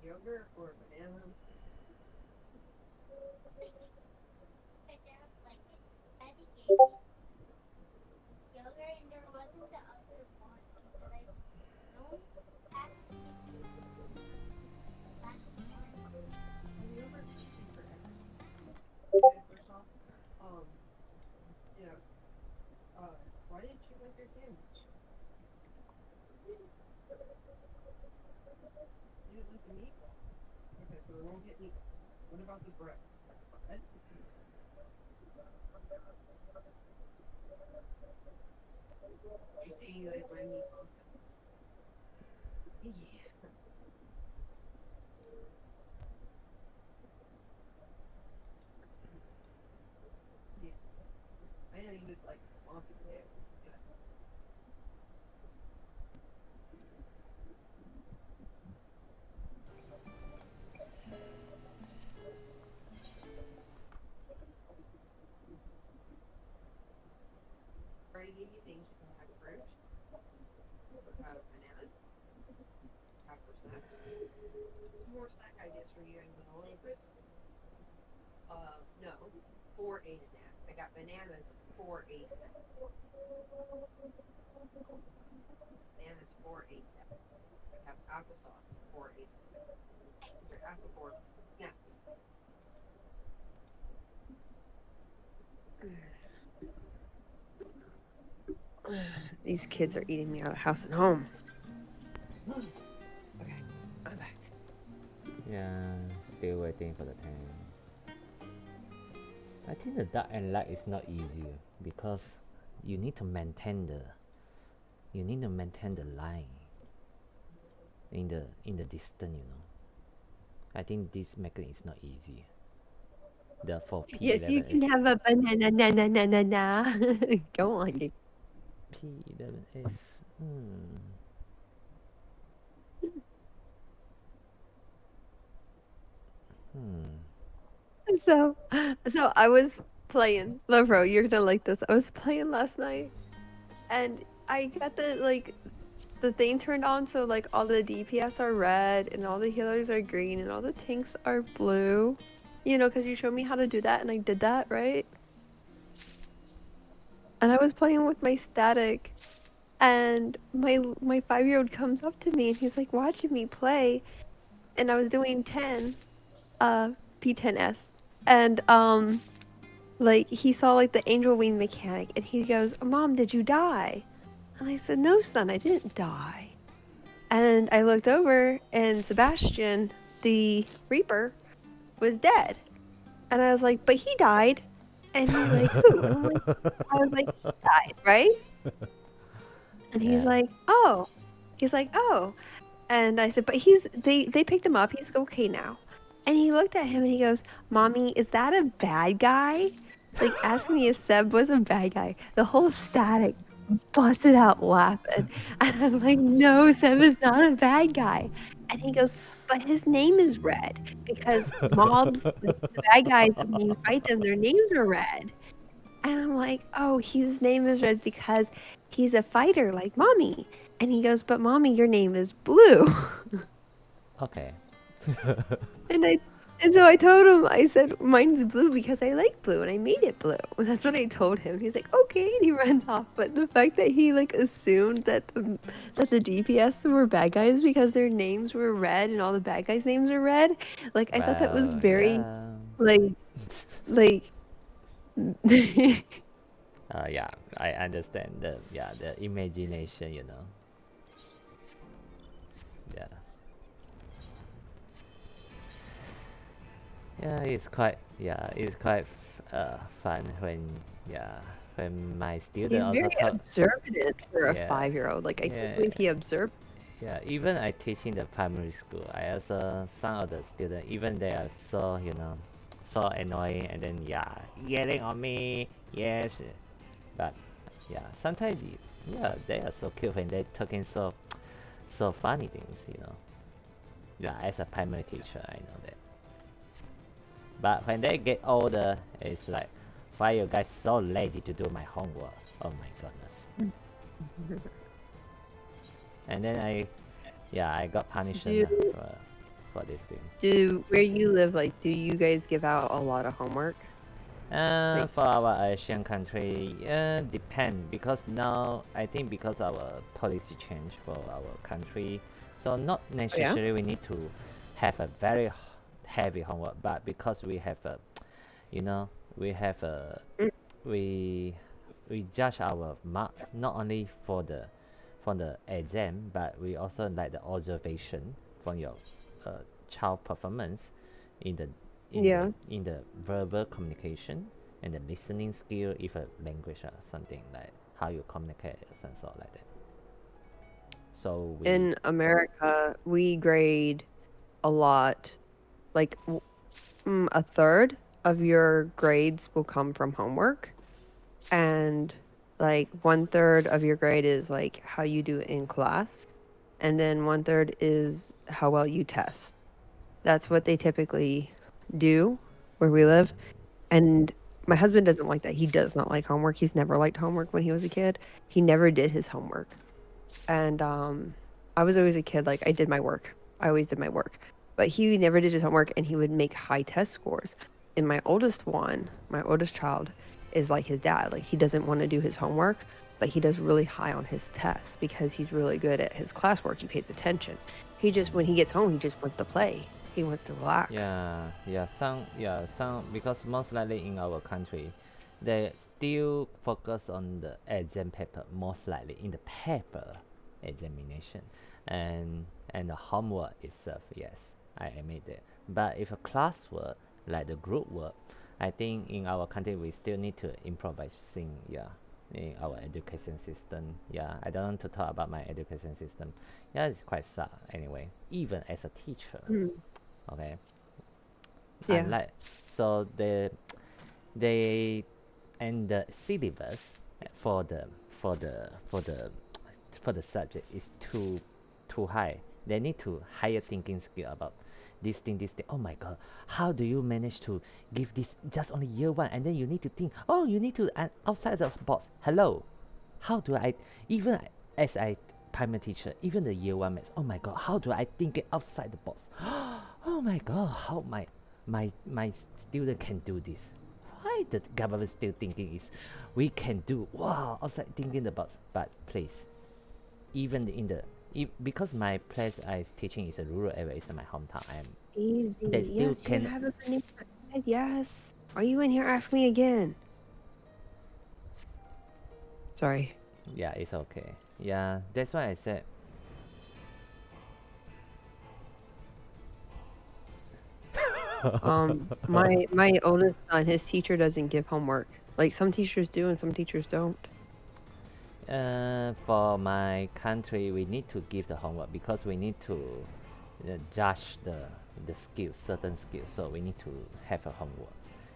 Yogurt or banana? First off, you know, why didn't you like your sandwich? You didn't like the meatball. Okay, so we won't get meatball. What about the bread? Bread? You say you like my meatball? Yeah. Yeah. I know you would like salami too. Yeah. Already give you things you can have fruit, have bananas, have for snacks. More snack ideas for you and granola fruits. No, for a snack. I got bananas for a snack. Bananas for a snack. I have applesauce for a snack. These are apple for snacks. These kids are eating me out of house and home. Okay, I'm back. Yeah, still waiting for the time. I think the dark and light is not easy because you need to maintain the line in the distance, you know. I think this mechanism is not easy. The for Yes, you can P11s. have a banana, na na na na na. Go on. P11s. So I was playing. Lovro, you're gonna like this. I was playing last night, and I got the thing turned on, so like all the DPS are red, and all the healers are green, and all the tanks are blue. You know, because you showed me how to do that, and I did that, right? And I was playing with my static, and my 5-year-old comes up to me, and he's like watching me play, and I was doing 10, p11s, and like he saw like the angel wing mechanic, and he goes, "Mom, did you die?" And I said, "No, son, I didn't die." And I looked over, and Sebastian, the Reaper, was dead. And I was like, "But he died." And he's like, "Who?" And I was like, "He died, right?" And he's Yeah. like, "Oh." He's like, "Oh." And I said, "But they picked him up. He's okay now." And he looked at him and he goes, "Mommy, is that a bad guy?" Like asking me if Seb was a bad guy. The whole static busted out laughing. And I'm like, "No, Seb is not a bad guy." And he goes, "But his name is red because mobs, the bad guys, when you fight them, their names are red." And I'm like, "Oh, his name is red because he's a fighter like Mommy." And he goes, "But Mommy, your name is blue." Okay. And so I told him, I said, "Mine's blue because I like blue and I made it blue." And that's what I told him. He's like, "Okay," and he runs off. But the fact that he like assumed that the DPS were bad guys because their names were red and all the bad guys' names are red, like I thought that was Well, very yeah. like Yeah, I understand the imagination, you know. Yeah. It's quite fun when my student he's also very taught. observant for a Yeah, 5-year-old. Like I can't yeah, believe he observed. yeah. Even I teach in the primary school, I also some of the students, even they are so, you know, so annoying, and then yelling on me. Yes, but yeah, sometimes they are so cute when they talking so funny things, you know. Yeah, as a primary teacher, I know that. But when they get older, it's like, why you guys so lazy to do my homework? Oh my goodness. And then I got punished Do for this thing. where you live, like, do you guys give out a lot of homework? Like, For our Asian country, depend, because now I think because our policy change for our country, so not necessarily we need to have a very heavy homework, but because we have a, you know, we have a we judge our marks not only for the exam, but we also like the observation from your child performance in the in the verbal communication and the listening skill, if a language or something, like how you communicate, some sort like that. So in America, we grade a lot. Like, a third of your grades will come from homework, and like 1/3 of your grade is like how you do in class, and then 1/3 is how well you test. That's what they typically do where we live. And my husband doesn't like that. He does not like homework. He's never liked homework when he was a kid. He never did his homework. And I was always a kid, like I did my work. I always did my work. But he never did his homework, and he would make high test scores. And my oldest child is like his dad. Like, he doesn't want to do his homework, but he does really high on his tests because he's really good at his classwork. He pays attention. He just, when he gets home, he just wants to play. He wants to relax. Some, because most likely in our country, they still focus on the exam paper, most likely in the paper examination, and the homework itself. Yes, I admit it. But if a classwork, like the group work, I think in our country we still need to improvise in our education system. I don't want to talk about my education system. It's quite sad anyway, even as a teacher. Okay. Unlike, so they and the syllabus for the subject is too high. They need to higher thinking skill about this thing. Oh my god, how do you manage to give this just only year one, and then you need to think, oh, you need to outside the box. Hello, how do I, even as a primary teacher, even the year one maths, oh my god, how do I think it outside the box? Oh my god, how my student can do this? Why the government still thinking is we can do, wow, outside thinking the box? But please, even in the, because my place I teaching is a rural area, it's in my hometown, and Easy. they still yes, can. You have a good yes. Are you in here? Ask me again. Sorry. Yeah, it's okay. Yeah, that's why I said. My oldest son, his teacher doesn't give homework. Like, some teachers do and some teachers don't. For my country, we need to give the homework because we need to judge the skills, certain skills. So we need to have a homework.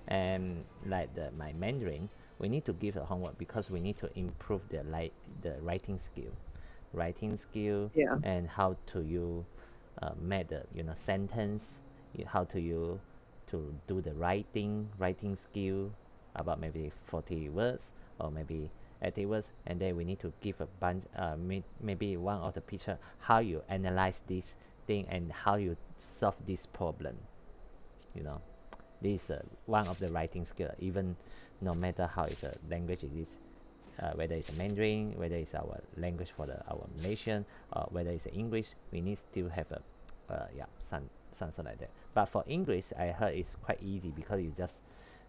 And like my Mandarin, we need to give a homework because we need to improve the writing skill, and how to you make the sentence, how to you to do the writing skill about maybe 40 words or maybe 80 words, and then we need to give a bunch maybe one of the picture, how you analyze this thing and how you solve this problem. This is one of the writing skill, even no matter how it's a language it is, whether it's a Mandarin, whether it's our language for our Malaysian, or whether it's English, we need still have a something like that. But for English, I heard it's quite easy because you just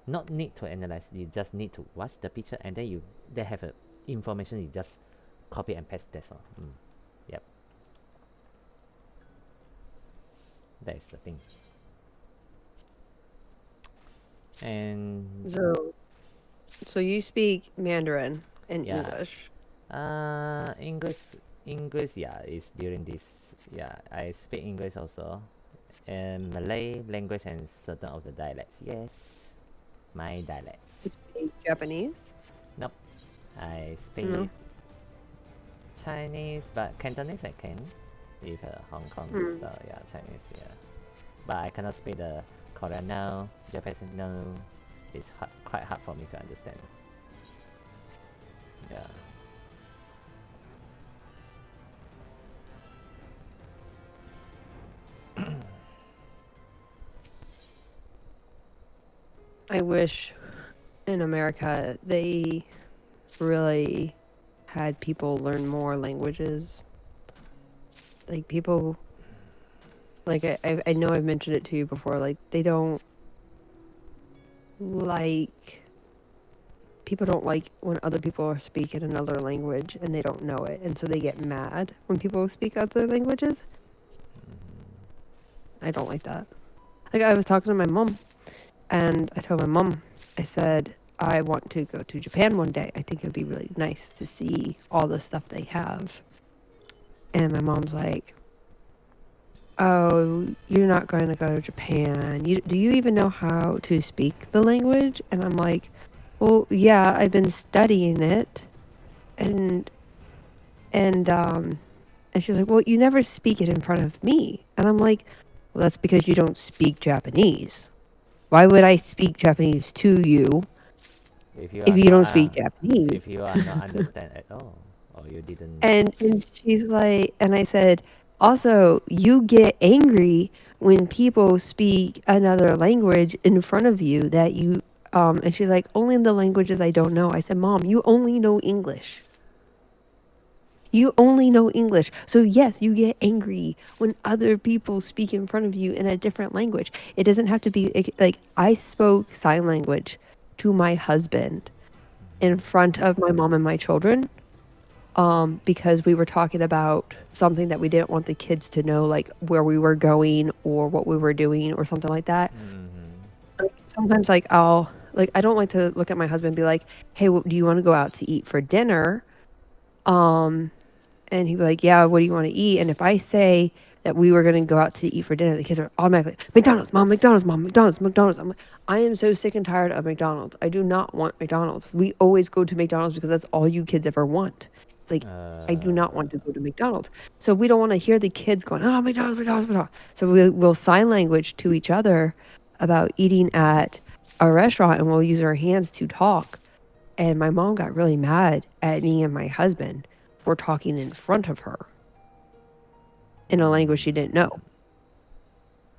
not need to analyze, you just need to watch the picture, and then they have a information, you just copy and paste, that's all. Yep, that is the thing. And so you speak Mandarin and English. English, is during this. I speak English also, and Malay language and certain of the dialects. Yes, my dialects. You speak Japanese? Nope, I speak Chinese, but Cantonese I can. If Hong Kong style, Chinese, but I cannot speak the Korean no, Japanese no. It's quite hard for me to understand. Yeah. I wish in America they really had people learn more languages. Like people, like I know I've mentioned it to you before. Like they don't like people don't like when other people are speaking another language and they don't know it, and so they get mad when people speak other languages. I don't like that. Like I was talking to my mom, and I told my mom, I said, I want to go to Japan one day. I think it would be really nice to see all the stuff they have. And my mom's like, oh, you're not going to go to Japan. Do you even know how to speak the language? And I'm like, well, yeah, I've been studying it. And she's like, well, you never speak it in front of me. And I'm like, well, that's because you don't speak Japanese. Why would I speak Japanese to you if you don't speak Japanese? If you are not understand at all, or you didn't. And she's like, and I said, also, you get angry when people speak another language in front of you that you, and she's like, only in the languages I don't know. I said, Mom, you only know English. You only know English. So yes, you get angry when other people speak in front of you in a different language. It doesn't have to be like I spoke sign language to my husband in front of my mom and my children. Because we were talking about something that we didn't want the kids to know, like where we were going or what we were doing or something like that. Like, sometimes like I don't like to look at my husband and be like, hey, do you want to go out to eat for dinner? And he'd be like, yeah, what do you want to eat? And if I say that we were going to go out to eat for dinner, the kids are automatically, McDonald's, Mom, McDonald's, Mom, McDonald's, McDonald's. I'm like, I am so sick and tired of McDonald's. I do not want McDonald's. We always go to McDonald's because that's all you kids ever want. It's like, I do not want to go to McDonald's. So we don't want to hear the kids going, oh, McDonald's, McDonald's, McDonald's. So we'll sign language to each other about eating at a restaurant, and we'll use our hands to talk. And my mom got really mad at me and my husband for talking in front of her in a language she didn't know.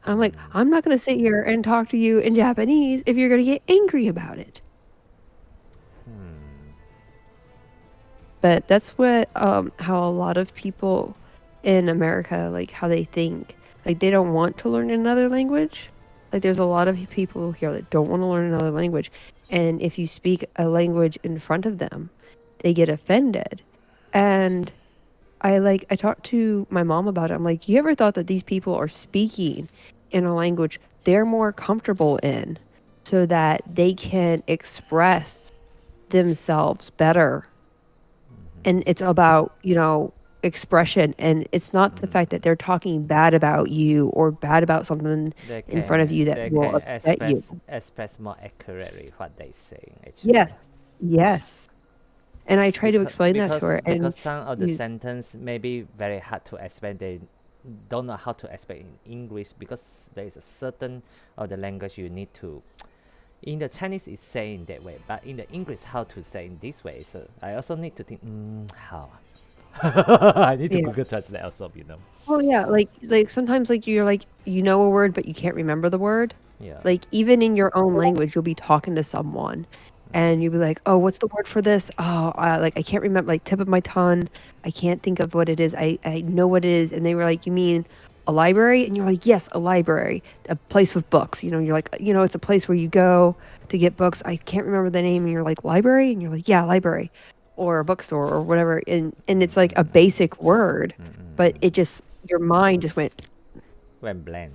I'm like, I'm not going to sit here and talk to you in Japanese if you're going to get angry about it. But that's what how a lot of people in America, like how they think, like they don't want to learn another language. Like there's a lot of people here that don't want to learn another language, and if you speak a language in front of them, they get offended. And I talked to my mom about it. I'm like, you ever thought that these people are speaking in a language they're more comfortable in so that they can express themselves better? And it's about, expression, and it's not the fact that they're talking bad about you or bad about something in front of you that will upset you. Express more accurately what they say, actually. Yes. And I try to explain that to her. Because some of the sentence may be very hard to explain. They don't know how to explain in English because there is a certain of the language you need to. In the Chinese, it's saying that way, but in the English, how to say in this way? So I also need to think, how? I need to Google Translate also, Oh yeah, like sometimes like you're like a word but you can't remember the word. Yeah. Like even in your own language, you'll be talking to someone, and you'll be like, oh, what's the word for this? Oh, I can't remember, like tip of my tongue. I can't think of what it is. I know what it is. And they were like, you mean a library? And you're like, yes, a library, a place with books. You're like, it's a place where you go to get books. I can't remember the name. And you're like, library? And you're like, yeah, library, or a bookstore or whatever. And it's like a basic word, but it just, your mind just went blank.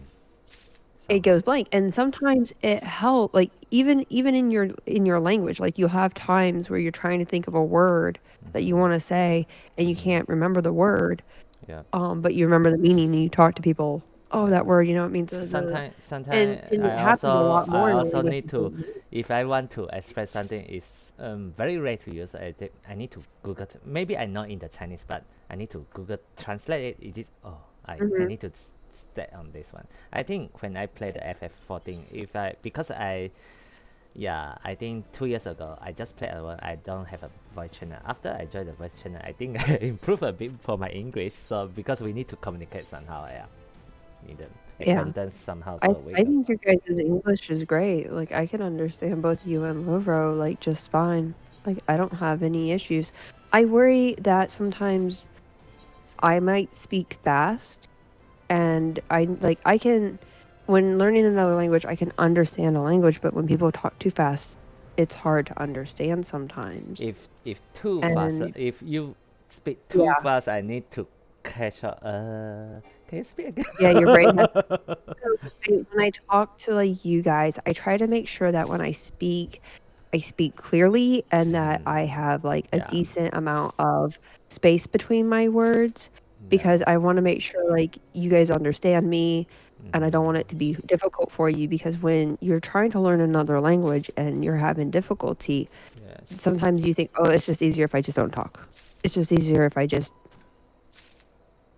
It goes blank. And sometimes it helps, like even in your language, like you'll have times where you're trying to think of a word that you want to say and you can't remember the word. Yeah. But you remember the meaning and you talk to people, oh, that word, it means sometimes and it happens a lot more. I also need to, if I want to express something, it's very rare to use. I need to Google. Maybe I know in the Chinese, but I need to Google translate it. I need to stay on this one. I think when I play the FF14, I think 2 years ago I just played alone. I don't have a voice channel. After I joined the voice channel, I think I improved a bit for my English. So because we need to communicate somehow, yeah, need the Yeah. acquaintance somehow. I So we think your guys' English is great. Like I can understand both you and Lovro like just fine. Like I don't have any issues. I worry that sometimes I might speak fast and I can when learning another language I can understand a language, but when people talk too fast, it's hard to understand sometimes. if too fast, And if you speak too yeah, fast, I need to catch up. Can you speak again? yeah, your brain has when I talk to like you guys, I try to make sure that when I speak clearly and that I have like a Yeah. decent amount of space between my words Yeah. because I want to make sure like you guys understand me and I don't want it Mm-hmm. to be difficult for you because when you're trying to learn another language and you're having difficulty, Yes. sometimes you think, oh, it's just easier if I just don't talk. It's just easier if I just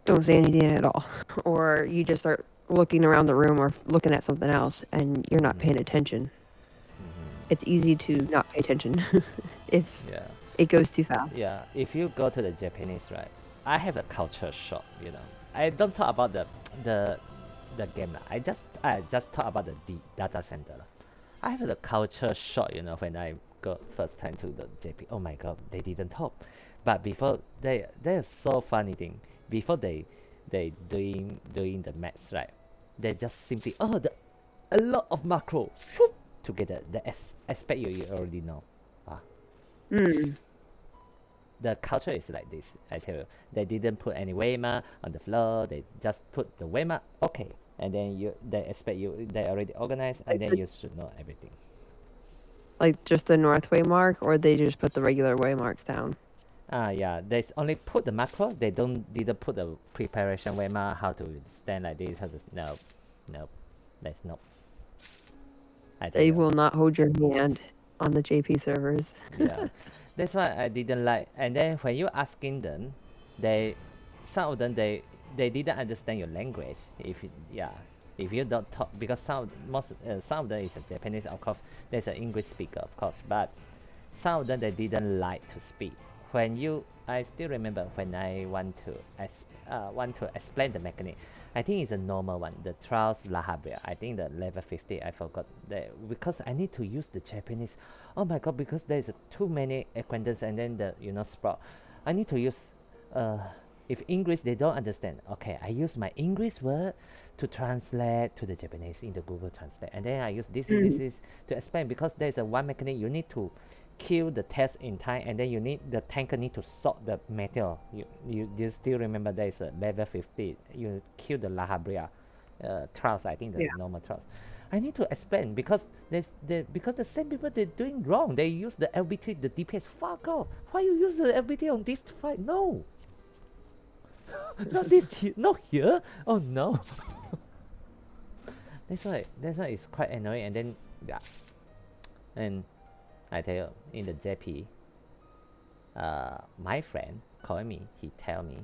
don't say anything at all. Or you just start looking around the room or looking at something else and you're not paying attention. It's easy to not pay attention if Yeah. it goes too fast. Yeah. If you go to the Japanese, right? I have a culture shock. I don't talk about the the game. I just talk about the data center. I have a culture shock. When I go first time to the JP. Oh my God, they didn't talk. But before there's so funny thing. Before they doing the maths, right? They just simply a lot of macro whoop, together. The aspect you already know. The culture is like this. I tell you, they didn't put any Weimar on the floor. They just put the Weimar. Okay, and then they expect you. They already organized, and then you should know everything. Like just the North Waymark, or they just put the regular Waymarks down? Yeah, they only put the macro. They didn't put the preparation Weimar, how to stand like this, how to no, that's no. I tell They you. will not hold your hand on the JP servers. Yeah, that's why I didn't like. And then when you asking them, some of them they didn't understand your language. If you don't talk, because some of them is a Japanese, of course. There's an English speaker, of course, but some of them they didn't like to speak. I still remember when I want to explain the mechanic. I think it's a normal one, the trials La Habrea. I think the level 50. I forgot because I need to use the Japanese. Oh my God, because there's too many acquaintance and then the sprout. I need to use if English they don't understand. Okay, I use my English word to translate to the Japanese in the Google Translate, and then I use this is to explain because there's a one mechanic you need to kill the test in time, and then the tanker need to sort the metal. You still remember there's a level 50. You kill the La Habrea trials. I think the normal trials. I need to explain because because the same people they're doing wrong. They use the LBT, the DPS. Fuck off! Why you use the LBT on this fight? No, not this here, not here. Oh no. That's why it's quite annoying. And then and I tell you, in the JP, my friend called me. He tell me,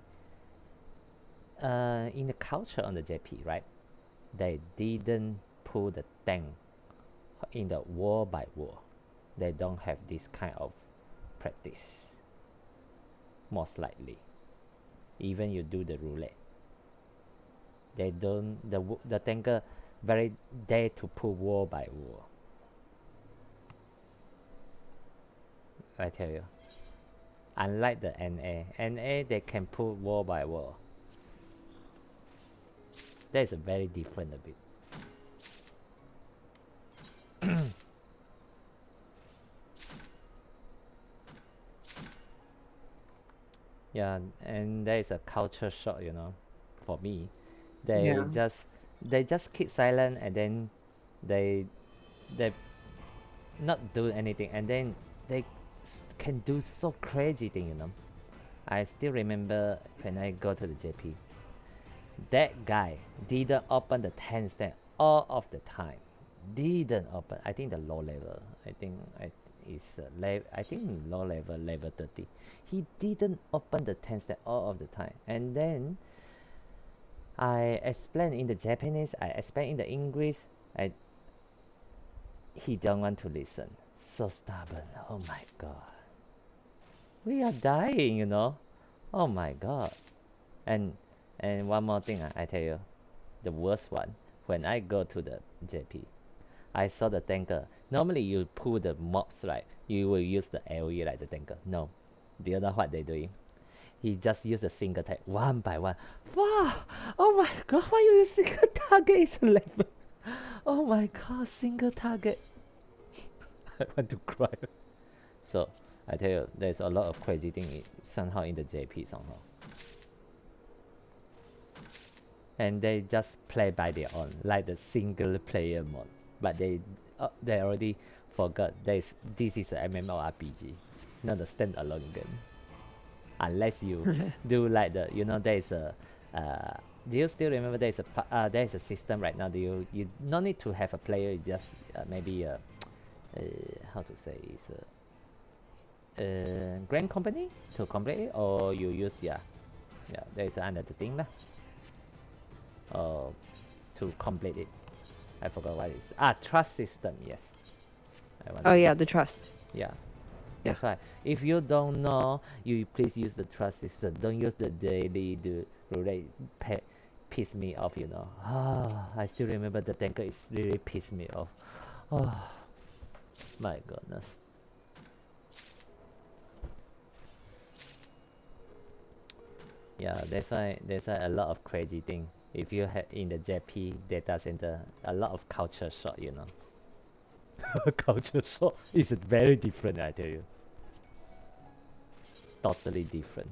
in the culture on the JP, right? They didn't put the tank in the war by war. They don't have this kind of practice. Most likely, even you do the roulette, they don't. The tanker very dare to put war by war. I tell you, unlike the NA they can put war by war. That is a very different a bit. Yeah, and there is a culture shock, for me. They just keep silent, and then they not do anything, and then they can do so crazy thing. I still remember when I go to the JP, that guy didn't open the 10 stand all of the time. Didn't open. I think the low level. I think low level 30. He didn't open the 10 stand all of the time, and then I explain in the Japanese, I explain in the English. He don't want to listen. So stubborn. Oh my god. We are dying, you know. Oh my god. And one more thing, I tell you, the worst one. When I go to the JP, I saw the tanker. Normally you pull the mobs, right? You will use the AoE like the tanker. No. Do you know what they're doing? He just used a single tag one by one. Wow! Oh my god, why you use single target is level? Oh my god, single target. I want to cry. So I tell you, there's a lot of crazy thing somehow in the JP somehow. And they just play by their own, like the single player mode. But they already forgot this is a MMORPG, not a standalone game. Unless you do like the, you know, there's a do you still remember there's a system right now? You no need to have a player, you just maybe how to say, is a grand company to complete it, or you use there's another thing lah, to complete it. I forgot what it is. Trust system. Yes. Oh yeah, the trust. Yeah. That's why. If you don't know, you please use the trust system. Don't use the daily really piss me off, you know. I still remember the tanker is really pissed me off. Oh my goodness. Yeah, that's why there's a lot of crazy thing. If you have in the JP data center, a lot of culture shock, you know. Culture shock is very different, I tell you. Totally different.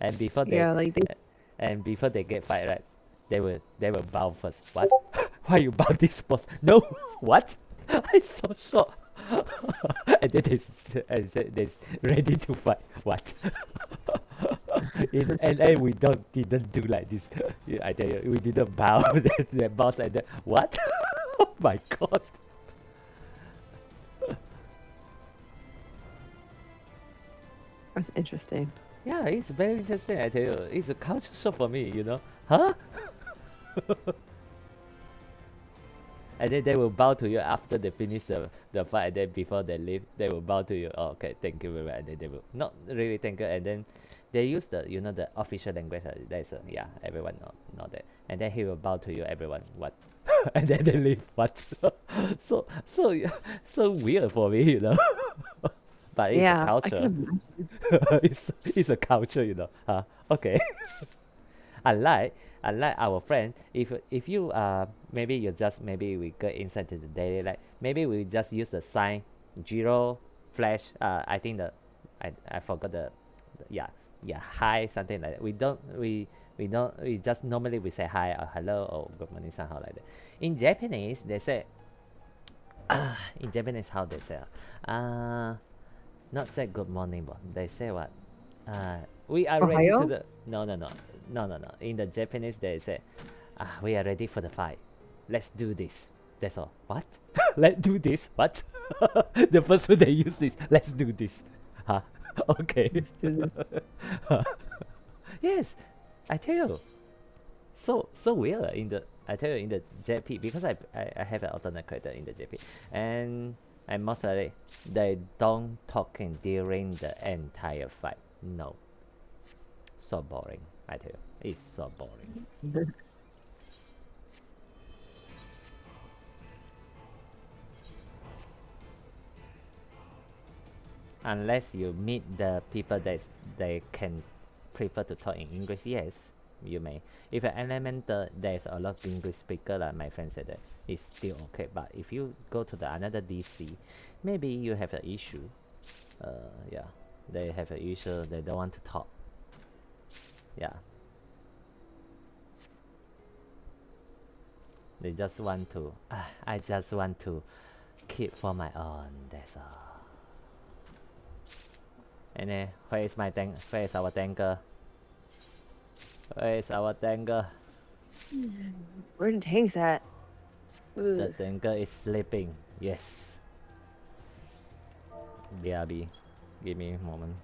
And before before they get fight, right, they will bow first. What? Why you bow this boss? No. What? I so shocked. And then they ready to fight. What? In LA we didn't do like this. I tell you, we didn't bow. The boss and then what? Oh my god. That's interesting. Yeah, it's very interesting, I tell you. It's a culture shock for me, you know. Huh? And then they will bow to you after they finish the fight, and then before they leave, they will bow to you. Oh, okay, thank you very much. And then they will not really thank you, and then they use the, you know, the official language. That's everyone know that. And then he will bow to you, everyone. What? And then they leave. What? so weird for me, you know. But it's a culture. It's a culture, you know. Okay. Unlike our friend, if you maybe you just maybe we go inside to the daily life, maybe we just use the sign 0 flash. I think I forgot the hi, something like that. We just normally we say hi or hello or good morning, somehow like that. In Japanese they say in Japanese how they say not say good morning, but they say what? We are ready to the no. In the Japanese they say we are ready for the fight. Let's do this. That's all. What? Let's do this? What? The first one they use this. Let's do this. Okay. Yes, I tell you. So weird in the, I tell you, in the JP, because I have an alternate character in the JP, and most likely they don't talking during the entire fight. No. So boring, I tell you. It's so boring. Unless you meet the people that they can prefer to talk in English, yes, you may. If an elemental, there's a lot of English speaker, like my friend said, that it's still okay. But if you go to the another DC, maybe you have an issue. Yeah, they have an issue. They don't want to talk. Yeah, they just want to. I just want to keep for my own. That's all. And then, where is my tank? Where is our tanker? Where is our tanker? Where the tank's at? The tanker is sleeping. Yes. BRB. Give me a moment.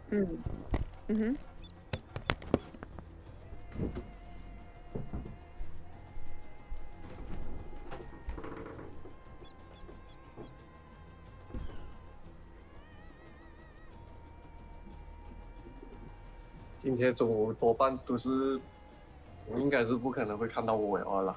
今天中午多半都是，应该是不可能会看到我了。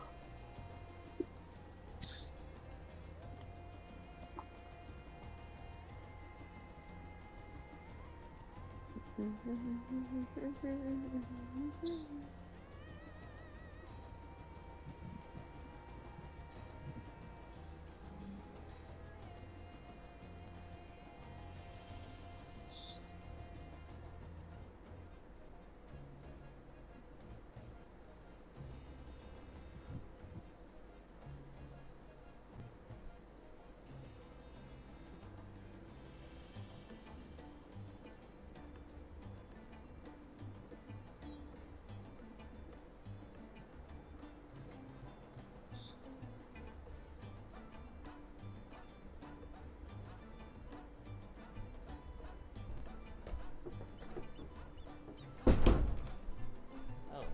Oh,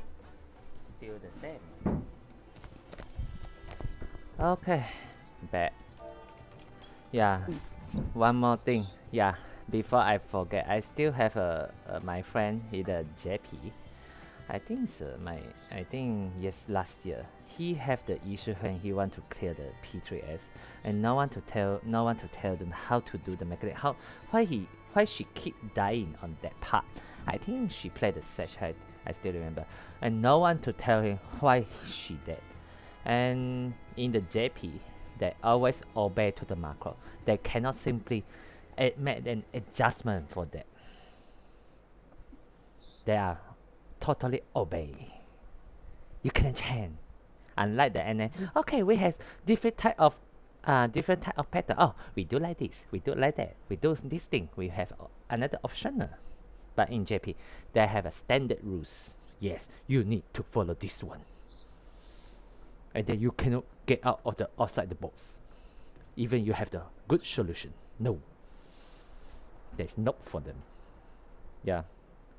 still the same. Okay, back. Yeah, one more thing. Yeah, before I forget, I still have my friend, he's a JP. I think so, I think yes, last year he have the issue when he want to clear the P3S, and no one to tell them how to do the mechanic. Why she keep dying on that part. I think she played the Sage, I still remember, and no one to tell him why she did. And in the JP, they always obey to the macro. They cannot simply make an adjustment for that. They are totally obey. You can change. Unlike the NA, okay, we have different type of pattern. Oh, we do like this, we do like that, we do this thing. We have another optional. But in JP, they have a standard rules. Yes, you need to follow this one. And then you cannot get out of the outside the box. Even you have the good solution. No. There's no for them. Yeah,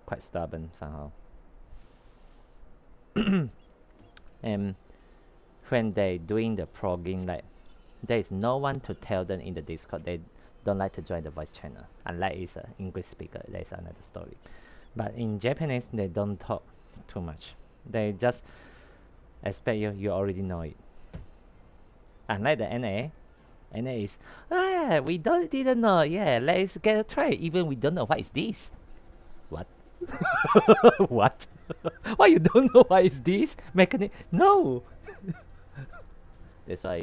quite stubborn somehow. And when they doing the progging, like there is no one to tell them in the Discord they don't like to join the voice channel. Unlike it's an English speaker, there's another story. But in Japanese, they don't talk too much. They just expect you already know it. Unlike the NA is, we didn't know. Yeah, let's get a try. Even we don't know what is this. What? What? Why you don't know what is this? Mechanic? No. That's why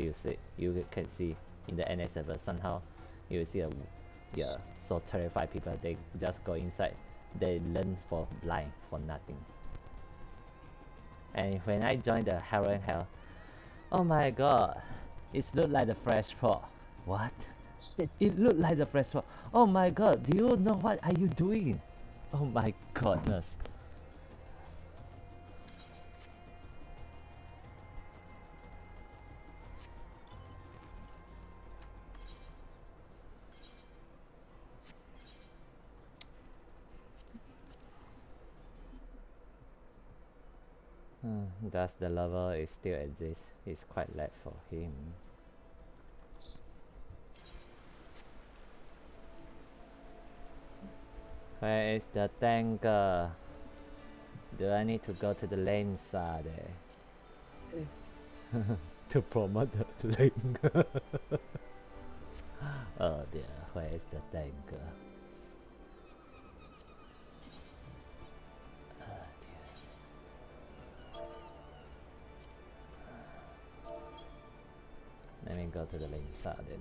you can see in the NA server somehow you will see so terrified people. They just go inside. They learn for blind for nothing. And when I joined the Hell, oh my god, it looked like the Fresh Pro. What? It looked like the Fresh Pro. Oh my god, do you know what are you doing? Oh my goodness. Does the level is still exist? It's quite late for him. Where is the tanker? Do I need to go to the lane side to promote the lane? Oh dear, where is the tanker? Oh dear. Let me go to the lane side then.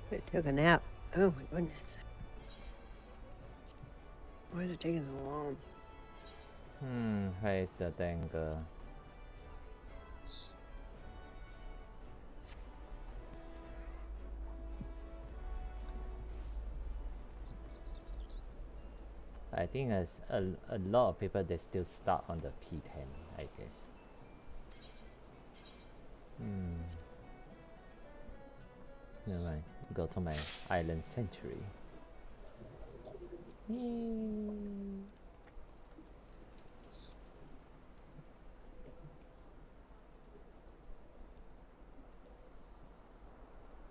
I took a nap. Oh my goodness. Why is it taking so long? Where is the tanker? I think as a lot of people they still start on the P10, I guess. Never mind. Go to my island sanctuary.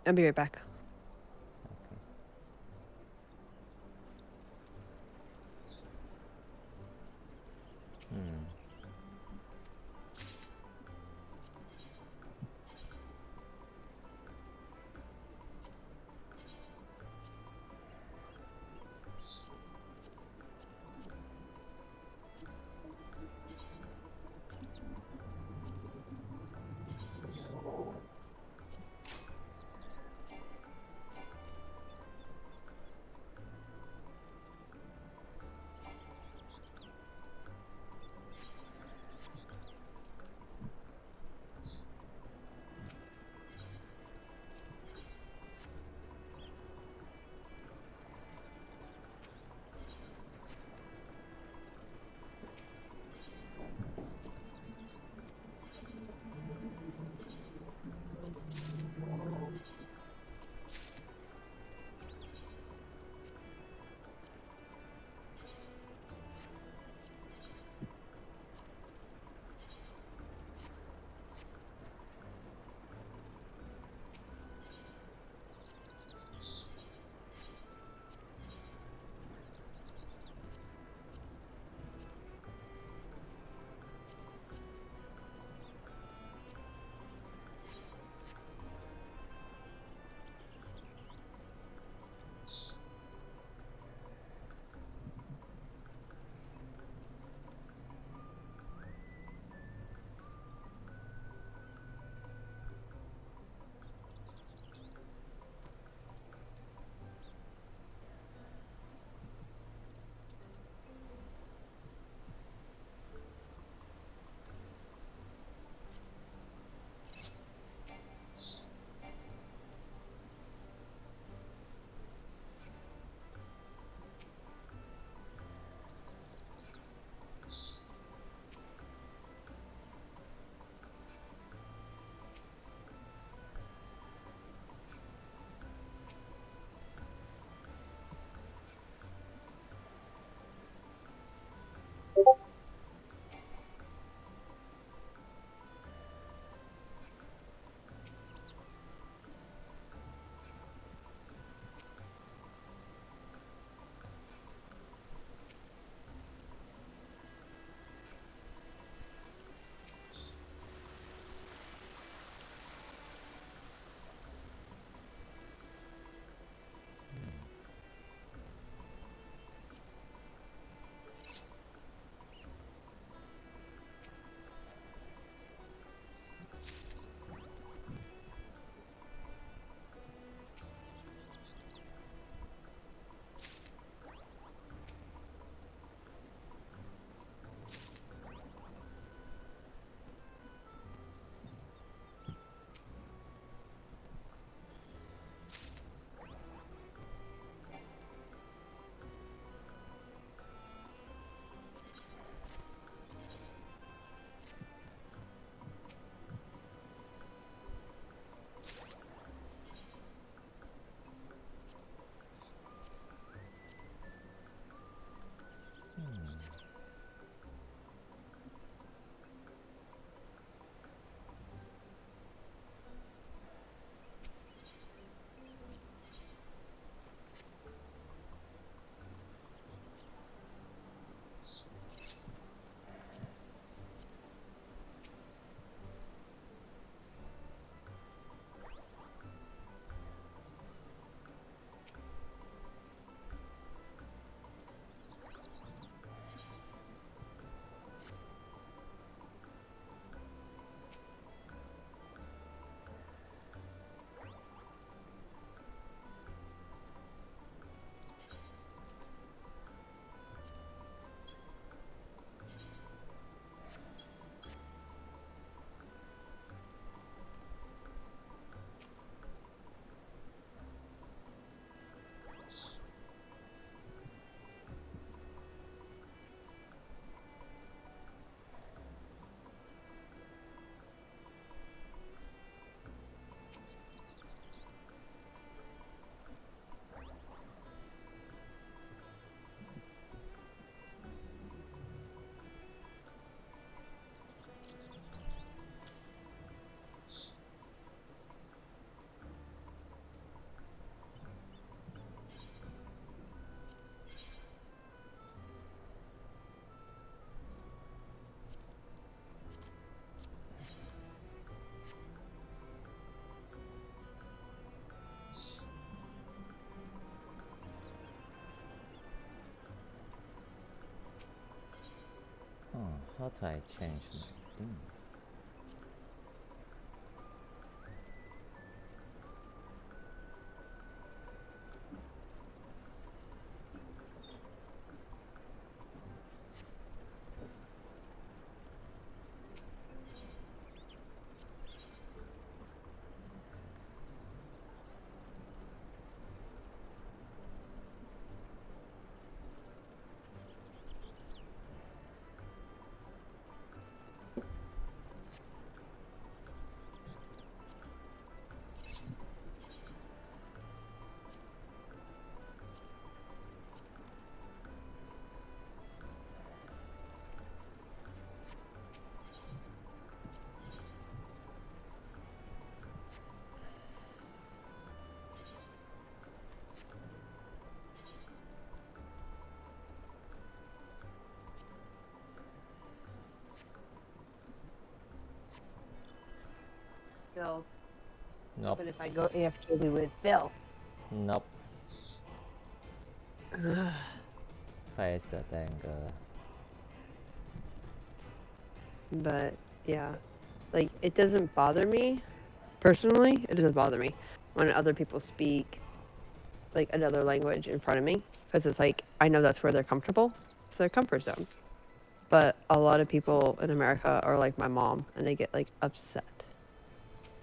I'll be right back. How do I change my thing? Filled. Nope. But if I go AFK, we would fill. Nope. Place the dangle. But yeah, like it doesn't bother me personally. It doesn't bother me when other people speak like another language in front of me because it's like I know that's where they're comfortable. It's their comfort zone. But a lot of people in America are like my mom and they get like upset.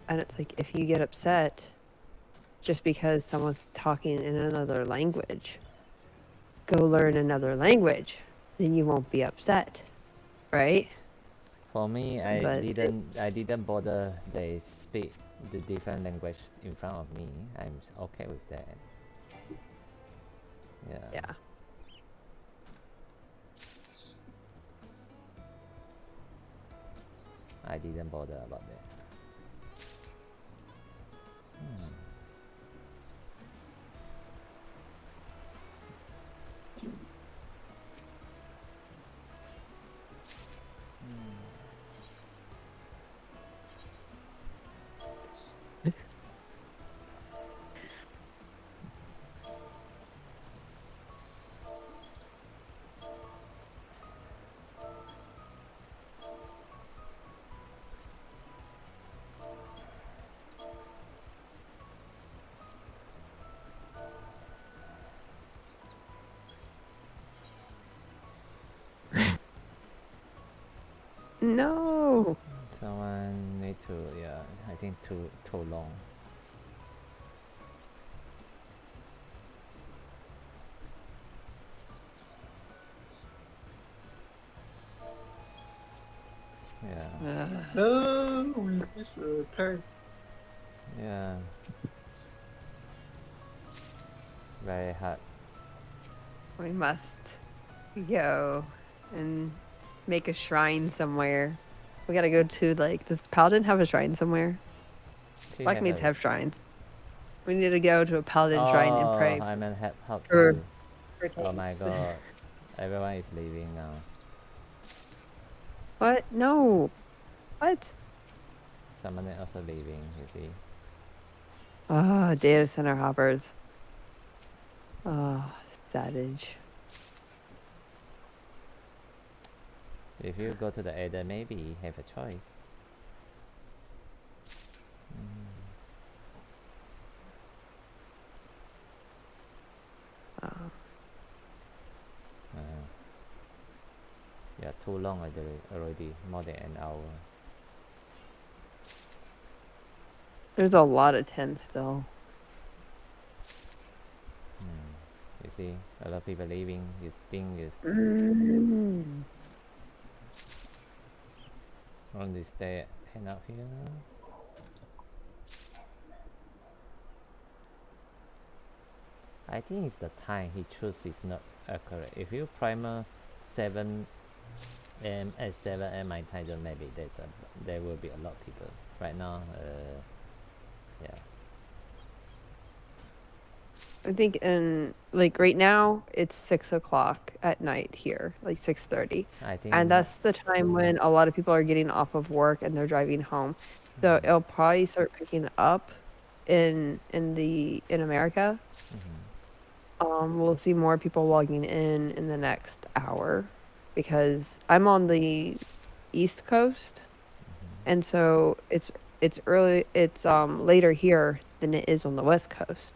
And it's like if you get upset just because someone's talking in another language, go learn another language, then you won't be upset, right? For me, I didn't bother they speak the different language in front of me. I'm okay with that. Yeah. I didn't bother about that. No. Someone need to, yeah, I think too long. Yeah. No, we missed a turn. Yeah. Very hard. We must go and make a shrine somewhere. We gotta go to like, does Paladin have a shrine somewhere? Black Maids have shrines. We need to go to a Paladin shrine and pray. I meant help for too. Oh my god. Everyone is leaving now. What? No. What? Someone is also leaving, you see. Oh, data center hoppers. Oh, savage. If you go to the Ada, maybe you have a choice. Yeah, too long already, more than an hour. There's a lot of tents still. You see, a lot of people leaving. This thing is on this day. Hang out here. I think it's the time he chose is not accurate. If you primer 7 a.m. at 7 a.m. my time zone, maybe there will be a lot of people. Right now, yeah. I think like right now it's 6 o'clock at night here, like 6:30. I think, and that's the time when a lot of people are getting off of work and they're driving home. So it'll probably start picking up in America. We'll see more people logging in the next hour. because I'm on the East Coast, and so it's later here than it is on the West Coast.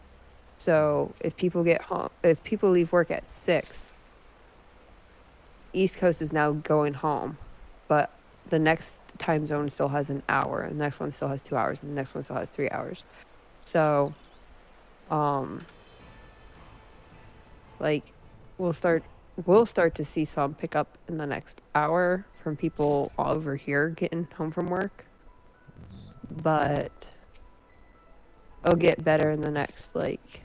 So if people leave work at 6, East Coast is now going home, but the next time zone still has an hour, and the next one still has 2 hours, and the next one still has 3 hours. So, like, we'll start to see some pickup in the next hour from people all over here getting home from work, but it'll get better in the next like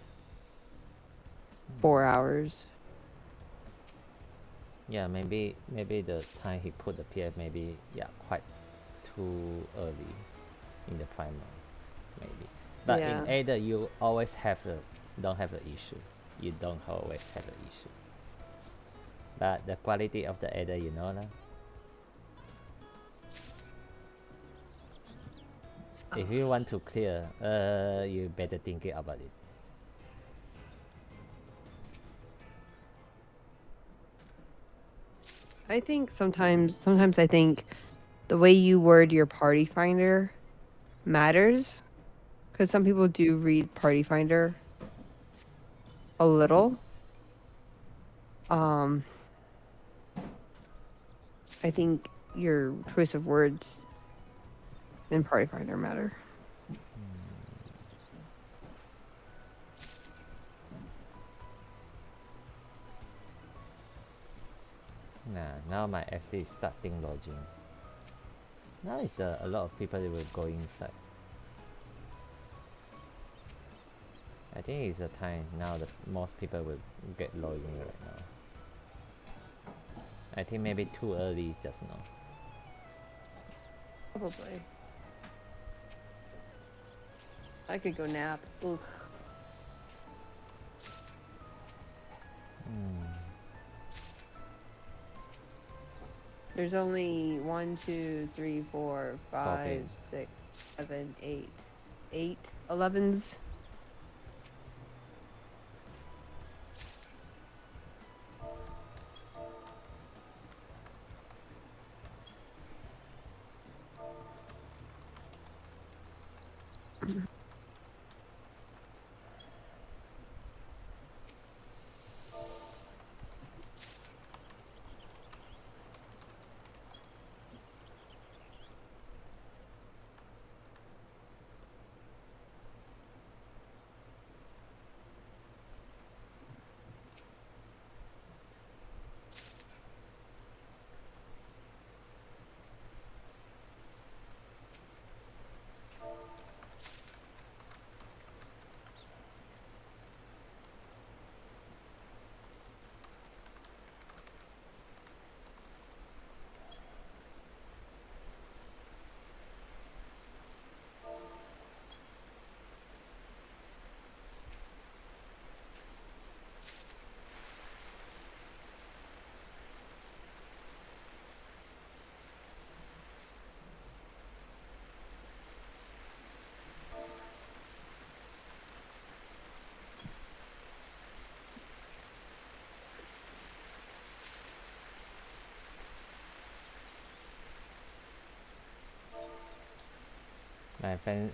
4 hours. Yeah, maybe the time he put the PF maybe quite too early in the primer, maybe. But Yeah. in Ada you always don't have the issue. You don't always have the issue. But the quality of the Ada, you know lah. If you want to clear, you better think about it. I think sometimes I think the way you word your party finder matters, because some people do read party finder a little. I think your choice of words in party finder matter. Now my FC is starting logging. Now is a lot of people will go inside. I think it's a time now that most people will get logging right now. I think maybe too early just now. Probably. I could go nap. Oof. There's only 1, 2, 3, 4, 5, 6, 7, 8 11s.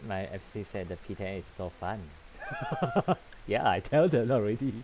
My FC said the P10 is so fun. Yeah, I tell them already.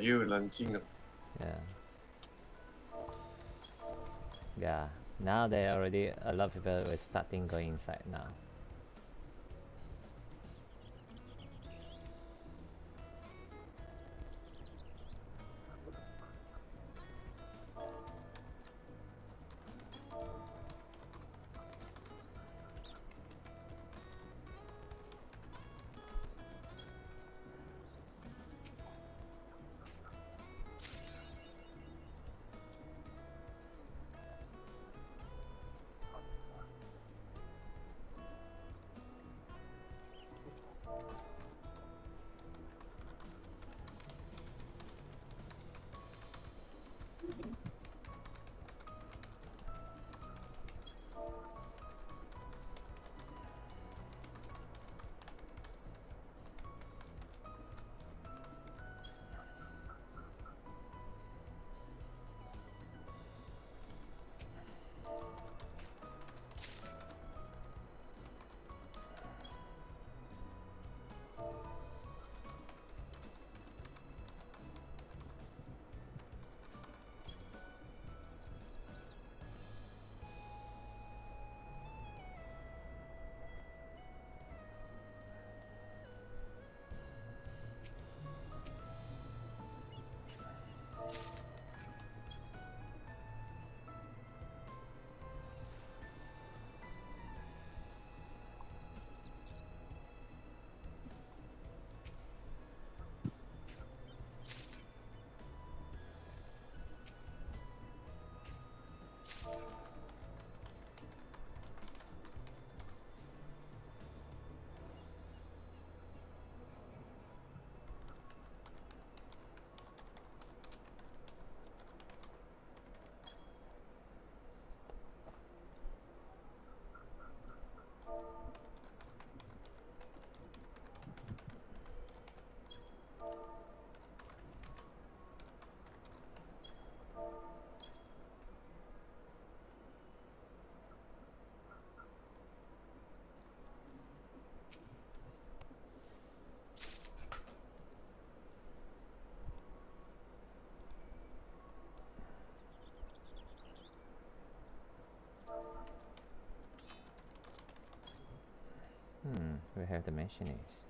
又冷静了。Yeah. Now they already a lot of people were starting going inside now. We have the machinist.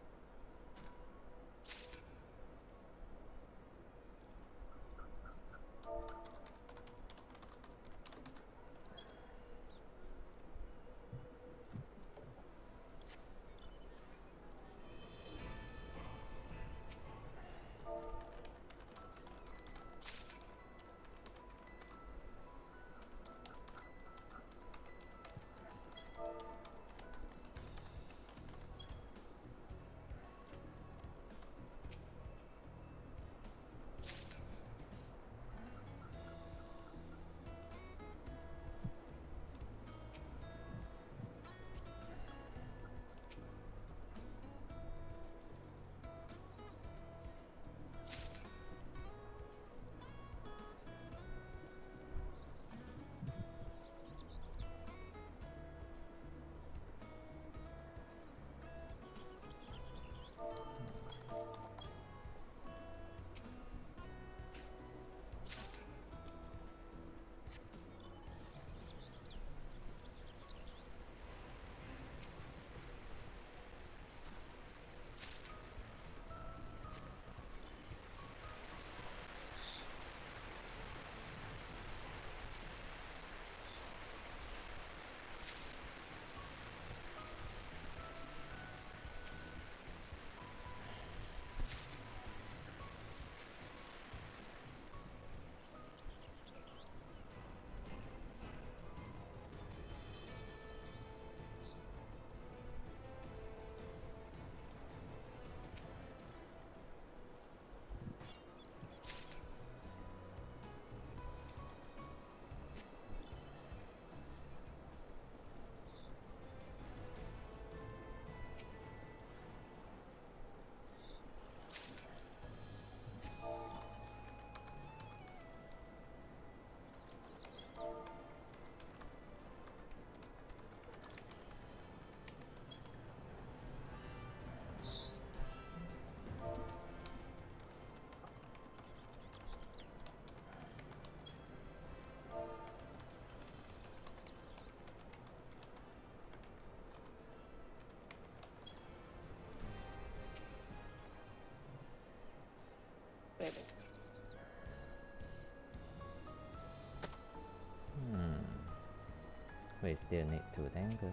we still need to tangle.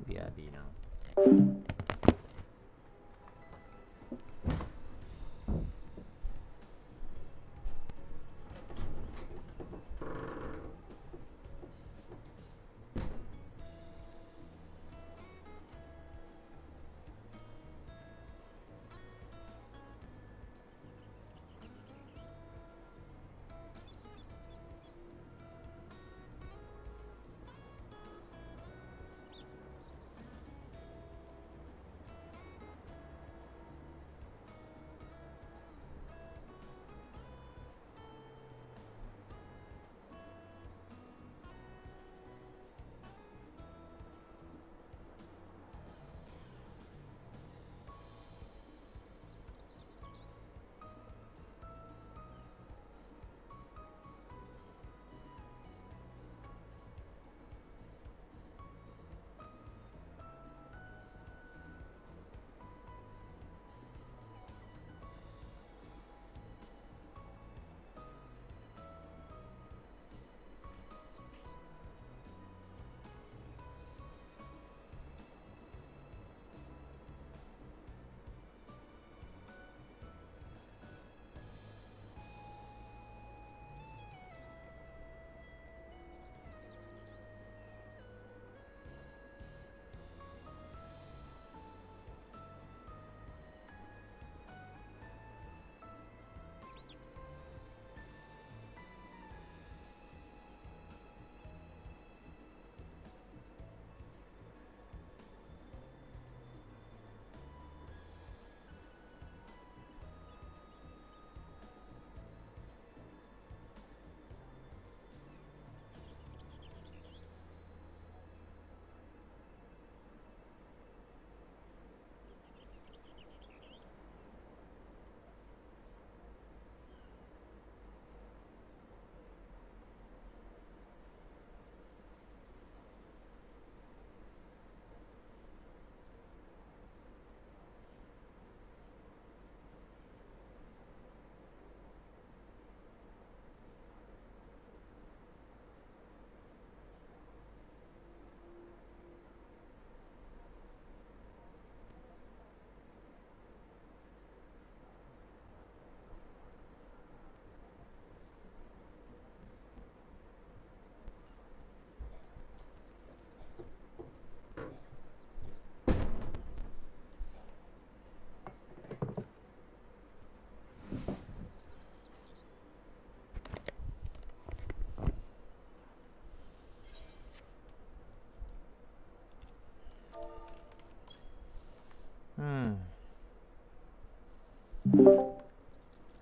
BRB now.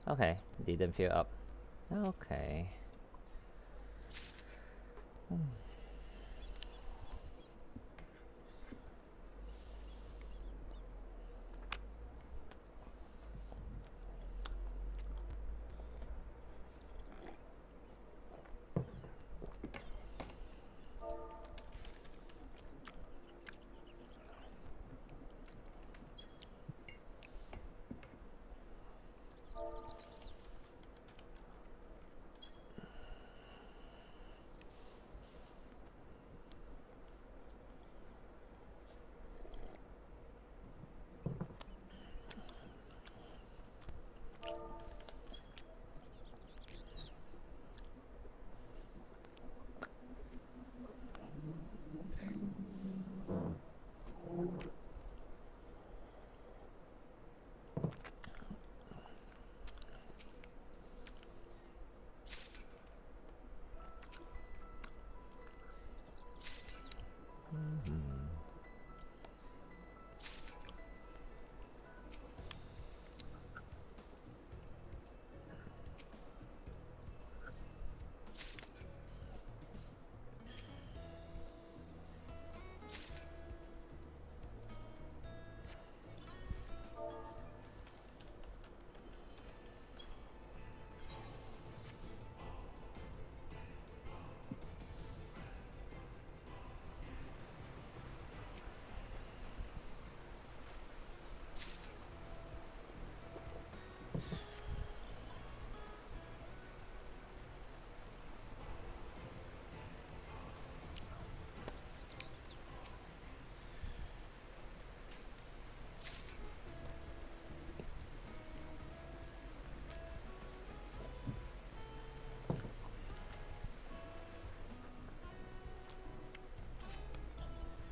Okay, didn't fill up. Okay.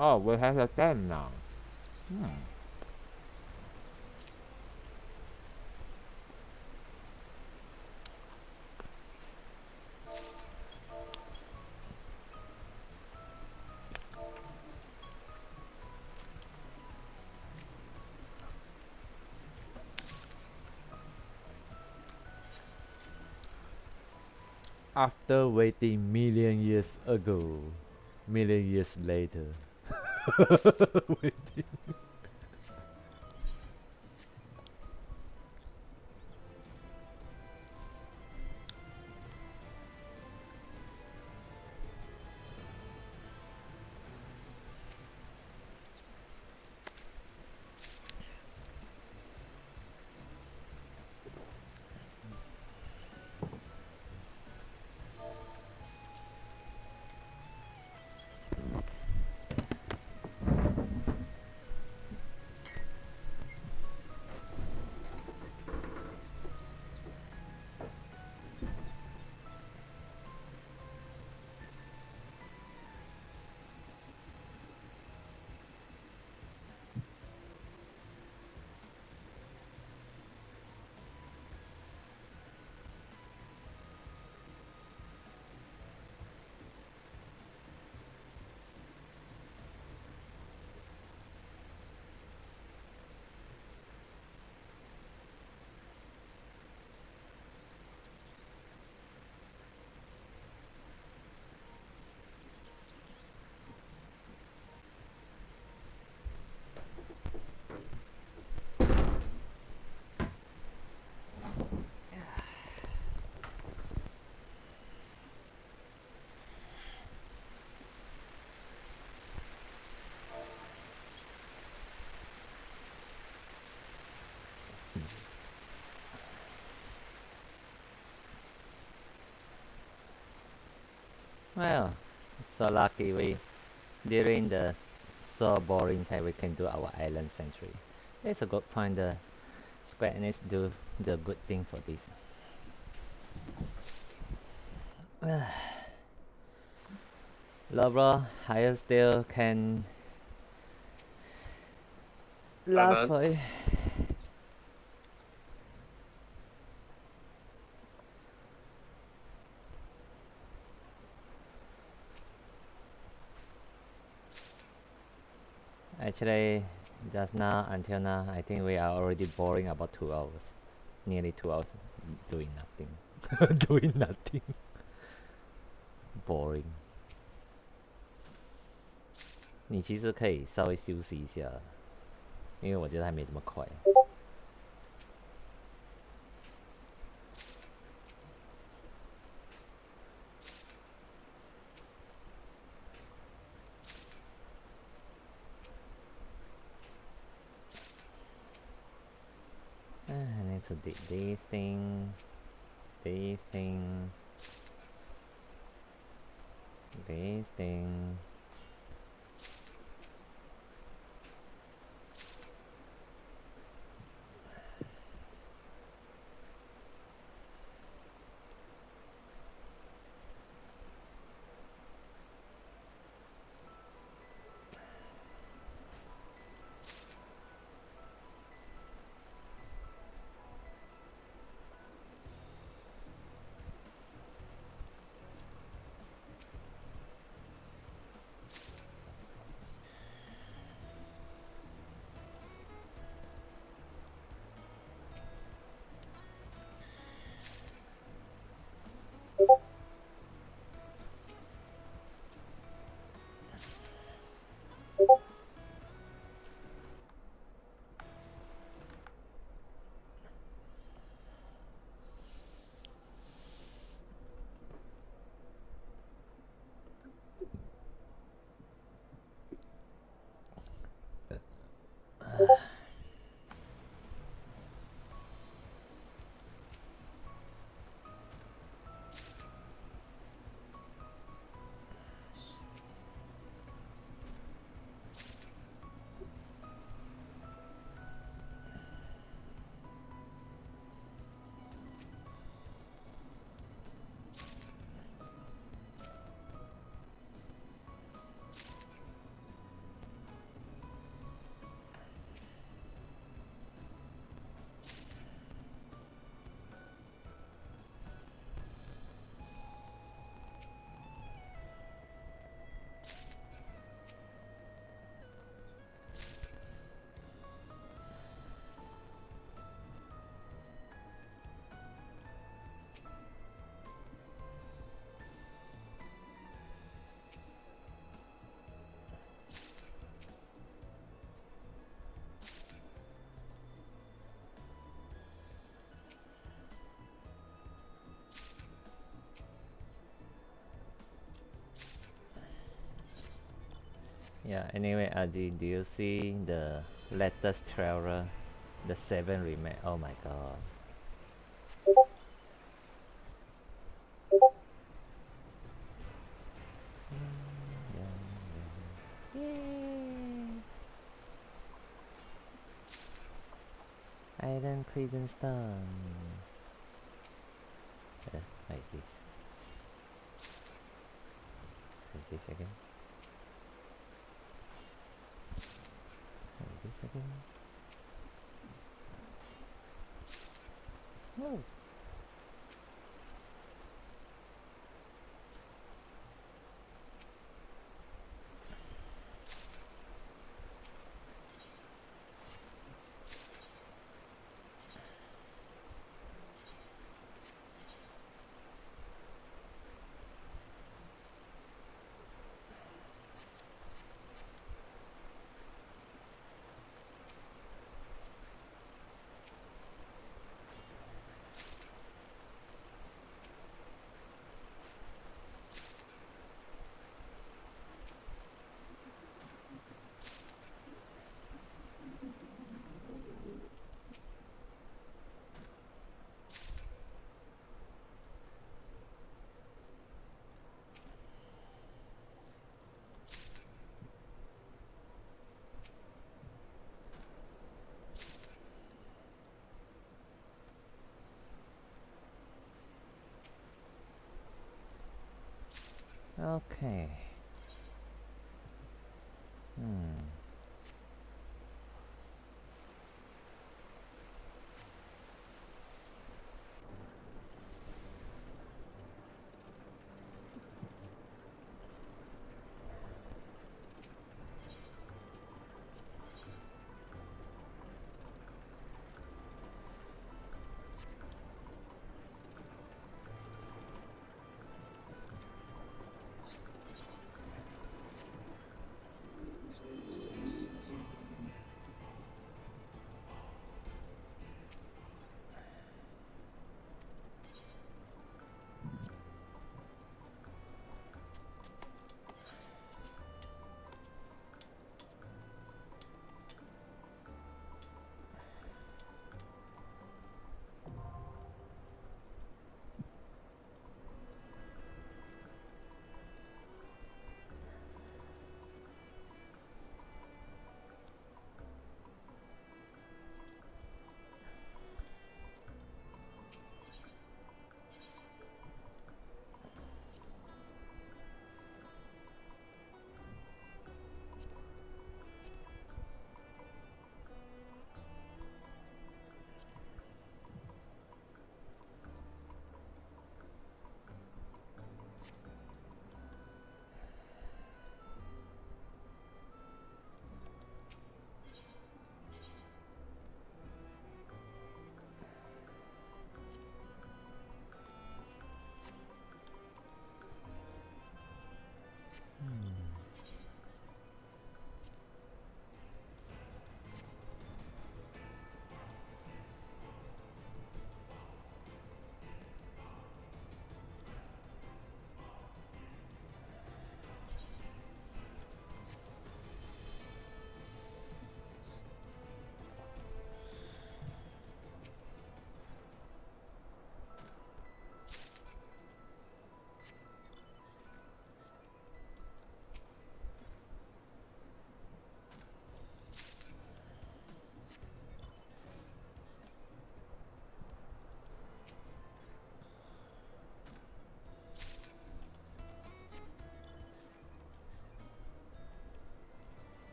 Oh, we have a game now. After waiting million years ago, million years later. Waiting. Well, so lucky we during the so boring time we can do our island century. It's a good point. The Square Enix do the good thing for this. Lobro, I still can last for it. Actually, just now, until now, I think we are already boring about 2 hours. Nearly 2 hours doing nothing. Doing nothing. Boring. 你其实可以稍微休息一下，因为我觉得还没这么快。I need to do this thing, this thing, this thing. Yeah. Anyway, do you see the latest trailer, the 7 remake? Oh my god. Yay! Island Crimson Stone. What is this? What is this again? What is this again? No. Okay.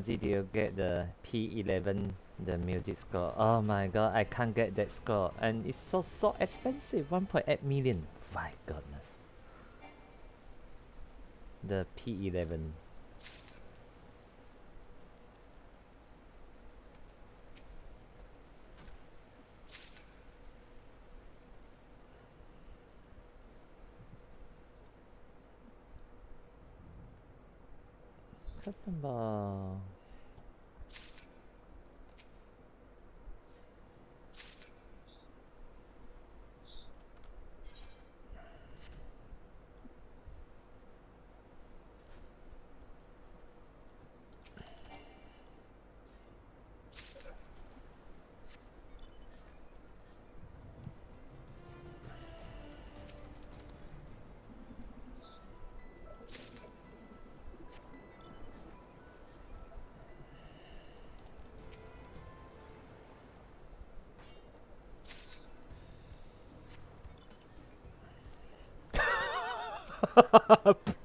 did you get the p11, the music score? Oh my god, I can't get that score, and it's so expensive. 1.8 million. My goodness. The p11. September.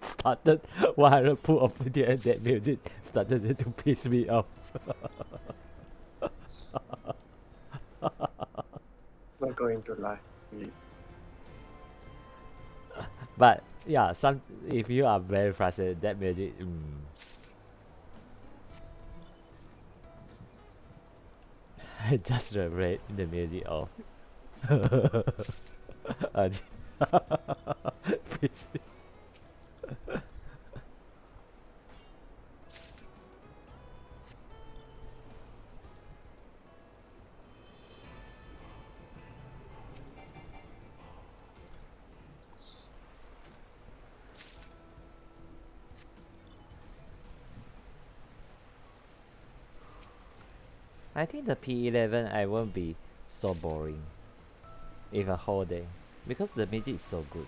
Started 100 put of video and that music started to piss me off. Not going to lie. But yeah, if you are very frustrated, that music. I just rate the music off. I think the p11 I won't be so boring if a whole day because the music is so good.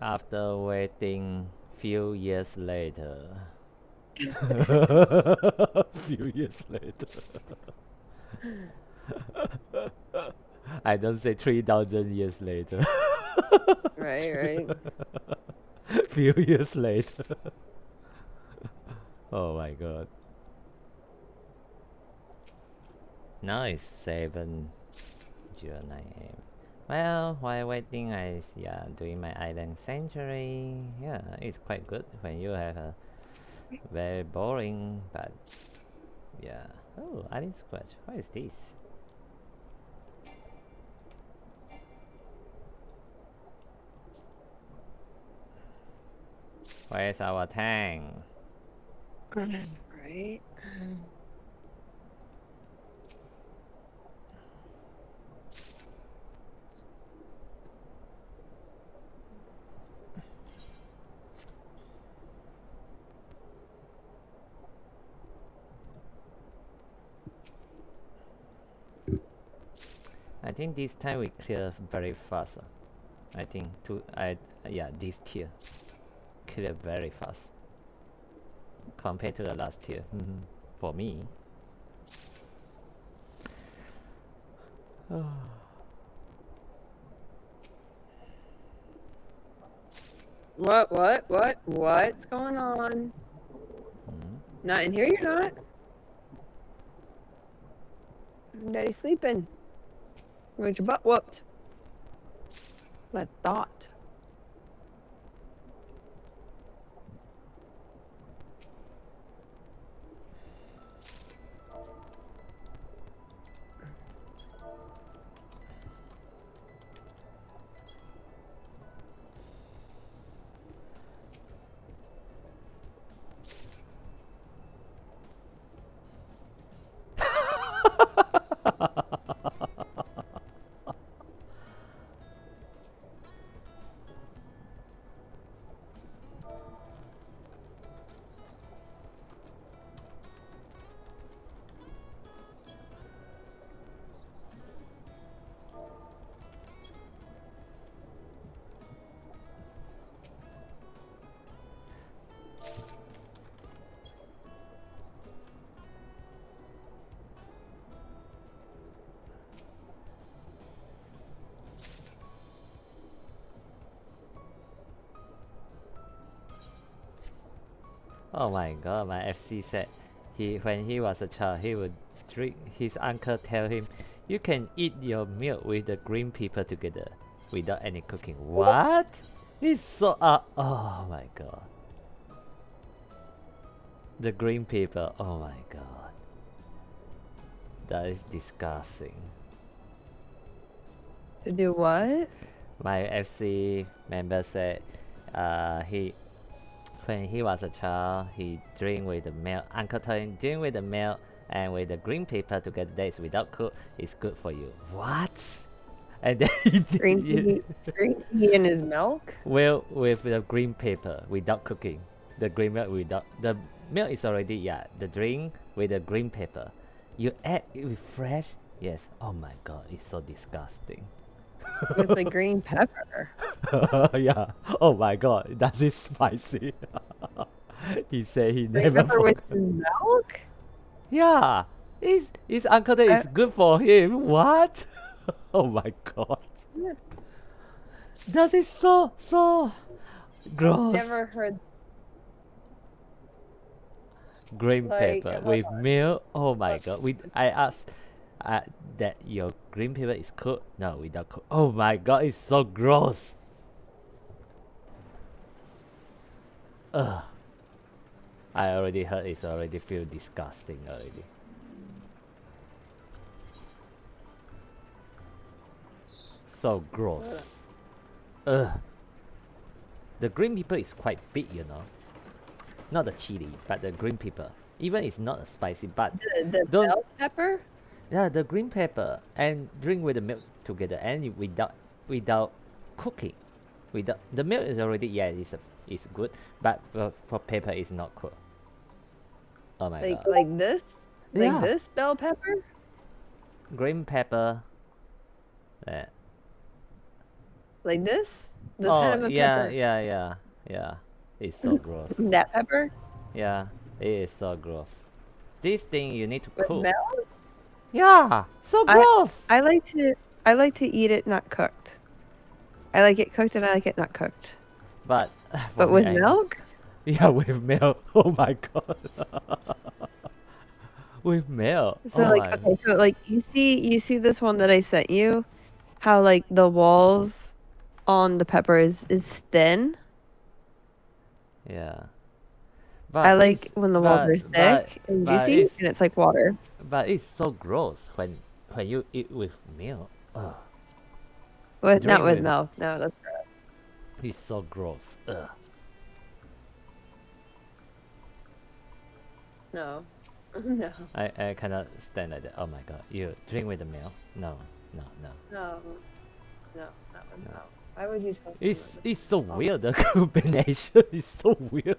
After waiting few years later. Few years later. I don't say 3,000 years later. Right. Few years later. Oh my god. Now it's 7:09 AM. Well, while waiting, doing my island sanctuary. Yeah, it's quite good when you have a very boring, but yeah. Oh, I didn't scratch. What is this? Where's our tank? Right. I think this time we clear very fast. I think this tier clear very fast compared to the last tier. For me. What's going on? Not in here, you're not. Daddy's sleeping. You got your butt whooped. What I thought. Oh my god, my FC said when he was a child, he would drink. His uncle tell him, "You can eat your milk with the green pepper together, without any cooking." What? It's so oh my god. The green pepper. Oh my god. That is disgusting. To do what? My FC member said, when he was a child, he drink with the milk. Uncle told him drink with the milk and with the green pepper together. That is without cook. It's good for you. What? And then Green tea in his milk? Well, with the green pepper without cooking. The green milk without the milk is already the drink with the green pepper. You add it with fresh. Yes. Oh my god, it's so disgusting. It's like green pepper. Yeah. Oh my god, that is spicy. He said he Green never pepper with forgot. his milk? Yeah. His uncle that is good for him. What? Oh my god. Yeah. That is so gross. Never heard. Green Like, pepper hold with on. milk. Oh my god. I asked that your green pepper is cooked. No, without cook. Oh my god, it's so gross. Ugh. I already heard it's already feel disgusting already. So gross. Ugh. The green pepper is quite big, you know. Not the chili, but the green pepper. Even it's not spicy, but The bell pepper? yeah, the green pepper and drink with the milk together and without cooking. Without the milk is already it's good, but for pepper it's not cooked. Oh my god. Like this? Yeah. Like this bell pepper? Green pepper. Like this? This Oh, kind of a yeah, pepper. yeah. It's so gross. That pepper Yeah, it is so gross. This thing you need to with cook. milk. Yeah, so I gross. I like to eat it not cooked. I like it cooked and I like it not cooked. But for But me, with milk? yeah, with milk. Oh my god. With milk. So Oh like my. okay, so like you see this one that I sent you, how like the walls on the pepper is thin. Yeah. I But like it's when the walls are thick and juicy and it's like water. but it's so gross when you eat with milk. Ugh. With not Drink with with milk. No, that's It's so gross. Ugh. no. No. I cannot stand like that. Oh my god. You drink with the milk? No. No. No. No, not with milk. Why would you toast It's so weird. The combination is so weird.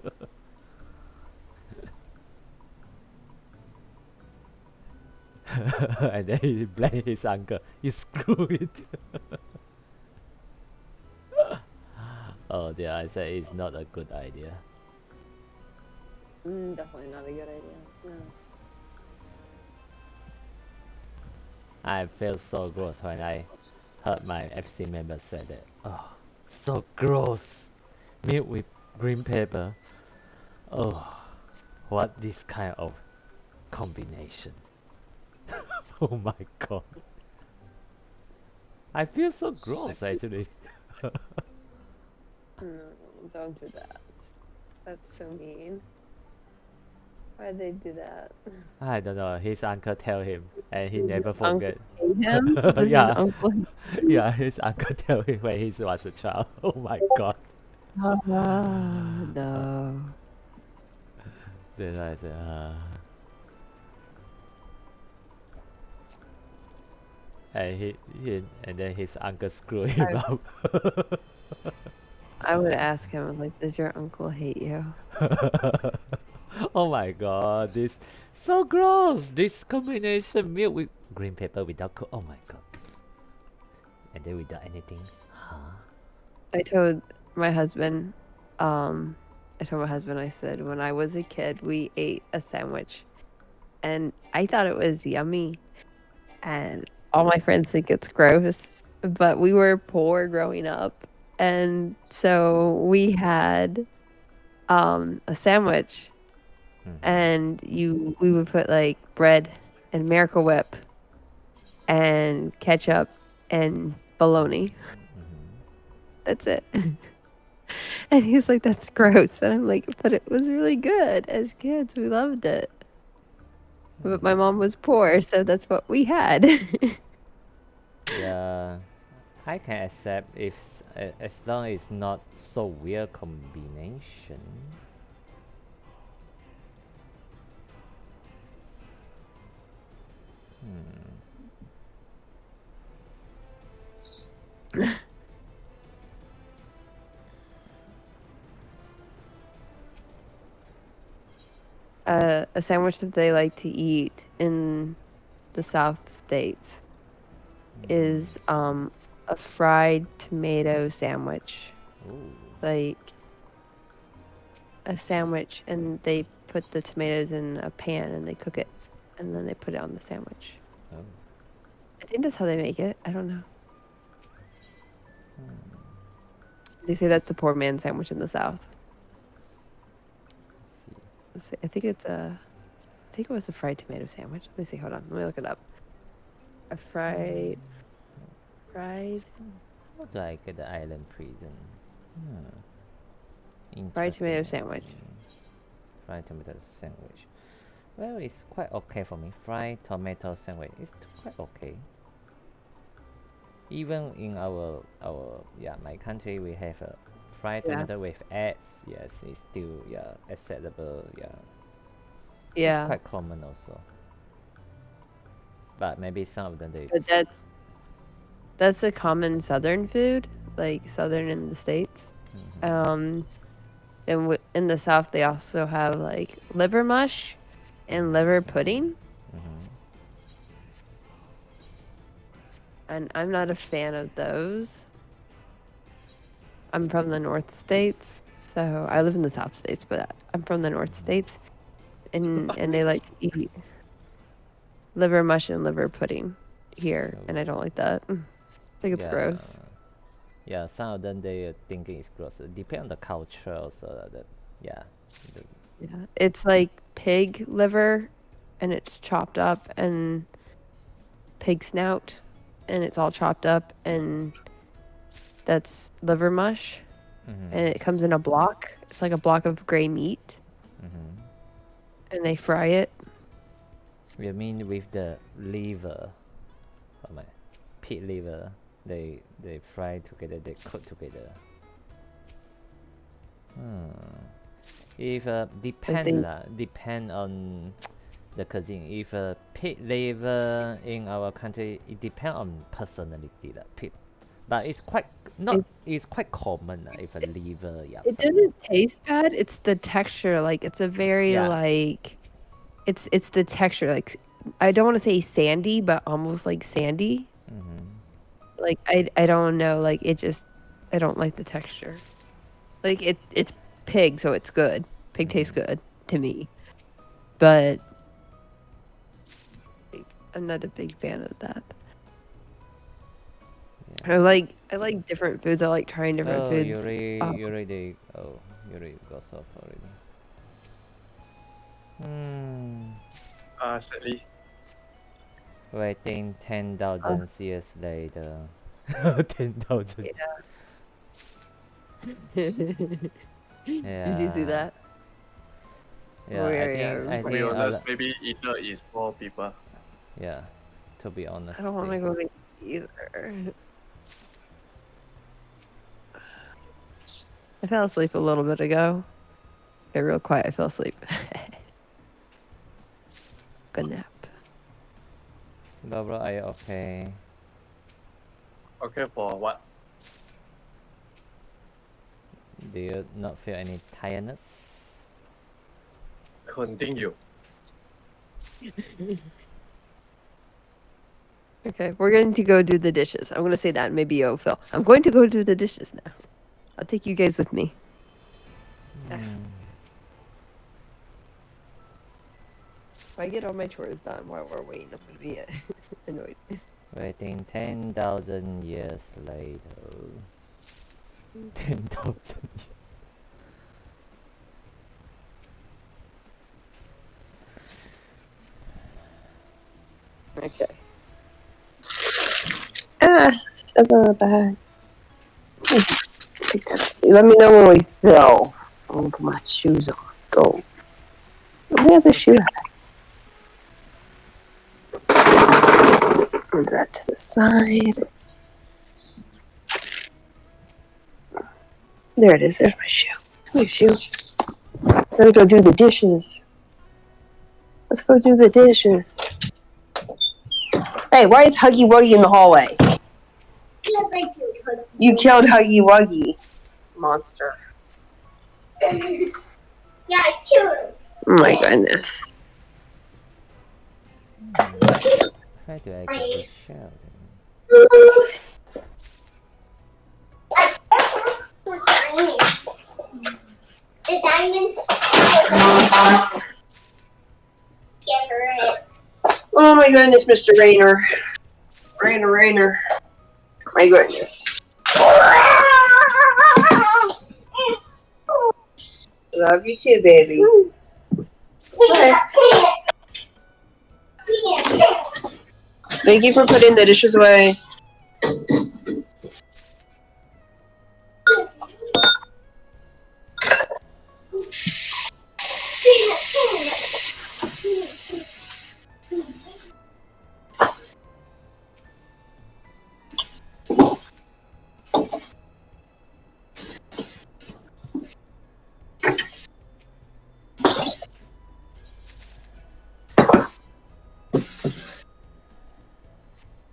And then he blamed his uncle. You screw it. Oh dear, I said it's not a good idea. Definitely not a good idea. No. I feel so gross when I heard my FC member say that. Oh, so gross. Milk with green pepper. Oh, what this kind of combination? Oh my god. I feel so gross actually. No, don't do that. That's so mean. Why'd they do that? I don't know. His uncle tell him, and he never forget. Uncle hate him? Does Yeah. his uncle Yeah, his uncle tell him when he was a child. Oh my god. no. Then I said, and then his uncle screwed him up. I would ask him, like, does your uncle hate you? Oh my god, this so gross. This combination milk with green pepper without cook. Oh my god. And then without anything. Huh? I told my husband, I said, when I was a kid, we ate a sandwich and I thought it was yummy. And all my friends think it's gross, but we were poor growing up. And so we had a sandwich and we would put like bread and Miracle Whip and ketchup and bologna. That's it. And he's like, that's gross. And I'm like, but it was really good. As kids, we loved it. But my mom was poor, so that's what we had. Yeah, I can accept if as long as it's not so weird combination. A sandwich that they like to eat in the South States is a fried tomato sandwich. Ooh. Like a sandwich, and they put the tomatoes in a pan and they cook it, and then they put it on the sandwich. Oh. I think that's how they make it. I don't know. They say that's the poor man's sandwich in the South. Let's see. I think it was a fried tomato sandwich. Let me see. Hold on. Let me look it up. A fried. How do I get the island prison? Fried tomato Interesting. sandwich. Fried tomato sandwich. Well, it's quite okay for me. Fried tomato sandwich is quite okay. Even in our my country, we have a fried tomato with eggs. Yes, it's still acceptable. Yeah. It's quite common also. But maybe some of them they. But that's a common Southern food, like Southern in the States. And in the South, they also have like liver mush and liver pudding. And I'm not a fan of those. I'm from the North States, so I live in the South States, but I'm from the North States, and they like to eat liver mush and liver pudding here, and I don't like that. I think it's gross. Yeah, some of them they thinking it's gross. It depends on the culture also. Yeah. Yeah, it's like pig liver, and it's chopped up, and pig snout, and it's all chopped up, and that's liver mush, and it comes in a block. It's like a block of gray meat, and they fry it. You mean with the liver, pig liver? They fry together. They cook together. If depend on the cuisine. If pig liver in our country, it depends on personality. But it's quite it's quite common if a liver. Yeah. It doesn't taste bad. It's the texture. Like it's a very like, it's the texture. Like I don't want to say sandy, but almost like sandy. Like I don't know. Like it just, I don't like the texture. Like it's pig, so it's good. Pig tastes good to me, but I'm not a big fan of that. I like different foods. I like trying different foods. You already got off already. Sadly. Waiting 10,000 years later. 10,000. Yeah. Did you see that? Yeah, I think to be honest, maybe eater is for people. Yeah, to be honest. I don't want to go to either. I fell asleep a little bit ago. Got real quiet. I fell asleep. Good nap. Barbara, are you okay? Okay, for what? Do you not feel any tiredness? 肯定有. Okay, we're going to go do the dishes. I'm going to say that. Maybe you'll feel. I'm going to go do the dishes now. I'll take you guys with me. If I get all my chores done while we're waiting, I'm going to be annoyed. Waiting 10,000 years later. 10,000 years. Okay. It's not bad. Let me know when we go. I'm going to put my shoes on. Go. Where's the shoe at? Move that to the side. There it is. There's my shoe. Come here, shoe. Let's go do the dishes. Let's go do the dishes. Hey, why is Huggy Wuggy in the hallway? You killed Huggy Wuggy. Monster. Yeah, I killed him. Oh my goodness. How do I get this shell? The diamond. Get her. Oh my goodness, Mr. Rainer. Rainer. My goodness. Love you too, baby. Thank you for putting the dishes away.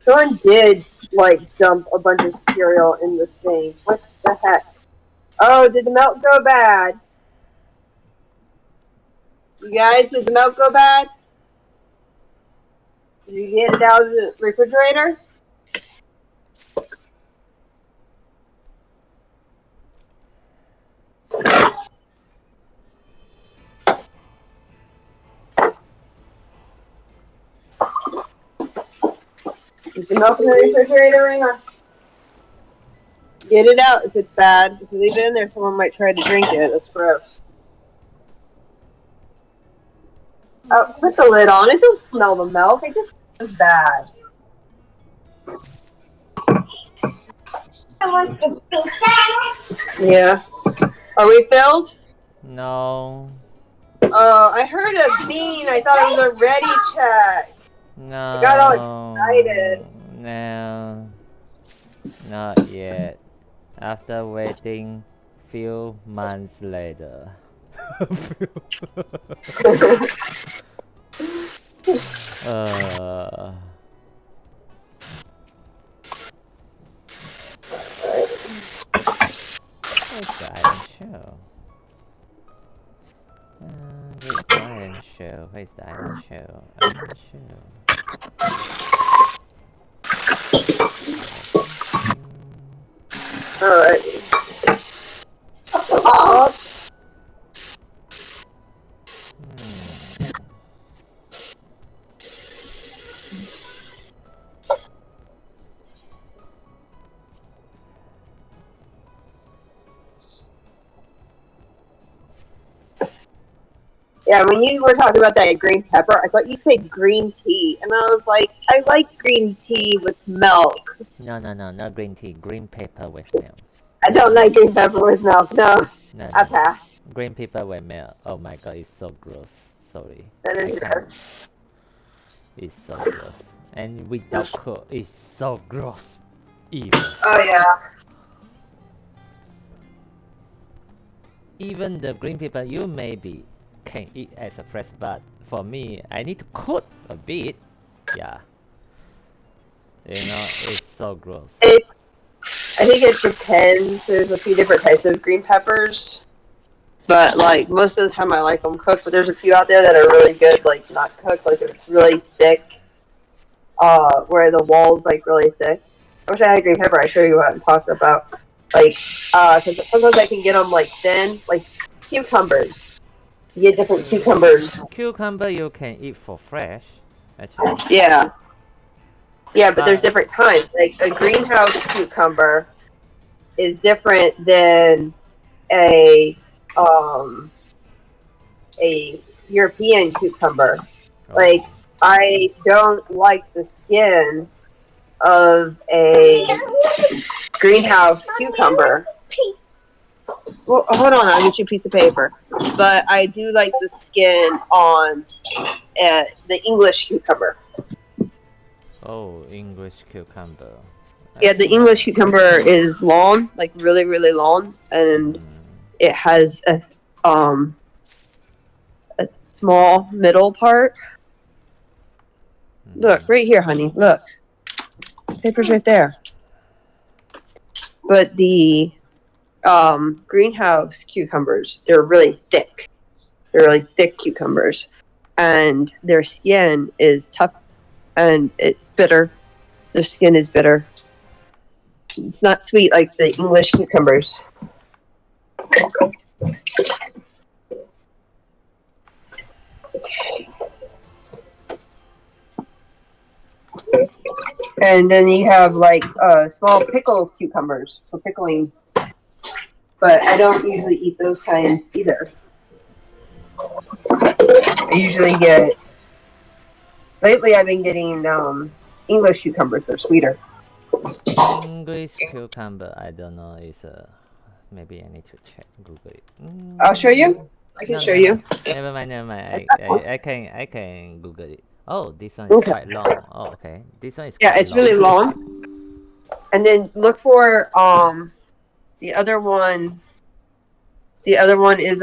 Someone did, dump a bunch of cereal in the sink. What the heck? Oh, did the milk go bad? You guys, did the milk go bad? Did you get it out of the refrigerator? Is the milk in the refrigerator, Raina? Get it out if it's bad. If you leave it in there, someone might try to drink it. That's gross. Oh, put the lid on. It don't smell the milk. It just smells bad. Yeah. Are we filled? No. I heard a bean. I thought it was a ready check. No. I got all excited. No. Not yet. After waiting few months later. Where's the iron shell? Where's the iron shell? Where's the iron shell? Iron shell. Alright. Oh. Yeah, when you were talking about that green pepper, I thought you said green tea. And I was like, I like green tea with milk. No, not green tea. Green pepper with milk. I don't like green pepper with milk. No. I pass. Green pepper with milk. Oh my god, it's so gross. Sorry. That is gross. It's so gross. And without cook, it's so gross. Even. Oh yeah. Even the green pepper you maybe can eat as a fresh, but for me, I need to cook a bit. Yeah. You know, it's so gross. I think it depends. There's a few different types of green peppers. But, like, most of the time I like them cooked. But there's a few out there that are really good, like, not cooked. Like, if it's really thick, where the wall's, like, really thick. I wish I had green pepper. I'd show you what I'm talking about. Like, because sometimes I can get them, like, thin. Like, cucumbers. You get different cucumbers. Cucumber you can eat for fresh, actually. Yeah. Yeah, but there's different kinds. Like, a greenhouse cucumber is different than a European cucumber. Like, I don't like the skin of a greenhouse cucumber. Well, hold on, I'll get you a piece of paper. But I do like the skin on the English cucumber. Oh, English cucumber. Yeah, the English cucumber is long, like really, really long, and it has a small middle part. Look, right here, honey. Look. Paper's right there. But the greenhouse cucumbers, they're really thick. They're really thick cucumbers. And their skin is tough and it's bitter. Their skin is bitter. It's not sweet like the English cucumbers. And then you have like small pickle cucumbers for pickling. But I don't usually eat those kinds either. I usually get... Lately I've been getting English cucumbers. They're sweeter. English cucumber, I don't know. It's maybe I need to check, Google it. I'll show you. I can show you. Never mind. I can Google it. Oh, this one is quite long. Oh, okay. This one is quite it's really long. And then look for the other one. The other one is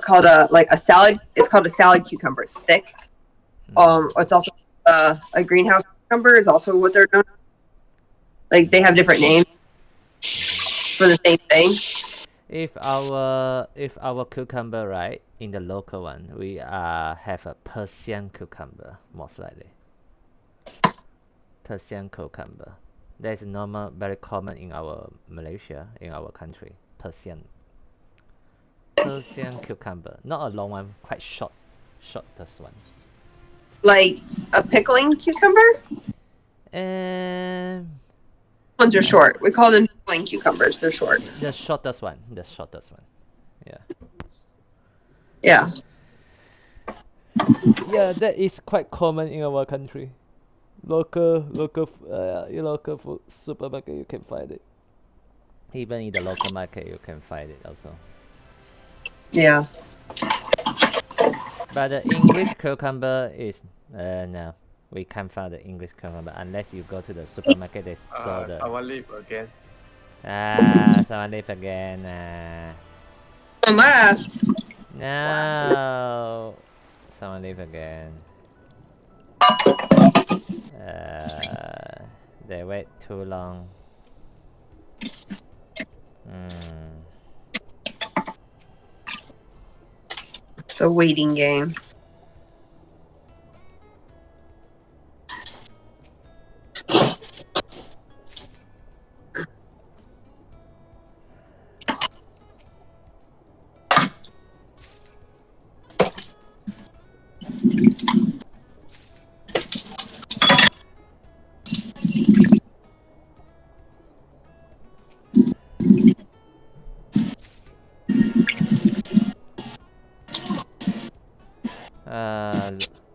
called a salad. It's called a salad cucumber. It's thick. It's also a greenhouse cucumber is also what they're known. Like they have different names for the same thing. If our cucumber, right, in the local one, we have a Persian cucumber, most likely. Persian cucumber. That's normal, very common in our Malaysia, in our country. Persian cucumber, not a long one, quite short, this one. Like a pickling cucumber? Ones are short. We call them pickling cucumbers. They're short. The shortest one. The shortest one. Yeah. Yeah. Yeah, that is quite common in our country. Local food supermarket you can find it. Even in the local market you can find it also. Yeah. But the English cucumber is no. We can't find the English cucumber unless you go to the supermarket. They sell the. Someone leave again. Someone leave again. One left. No. Someone leave again. They wait too long. The waiting game.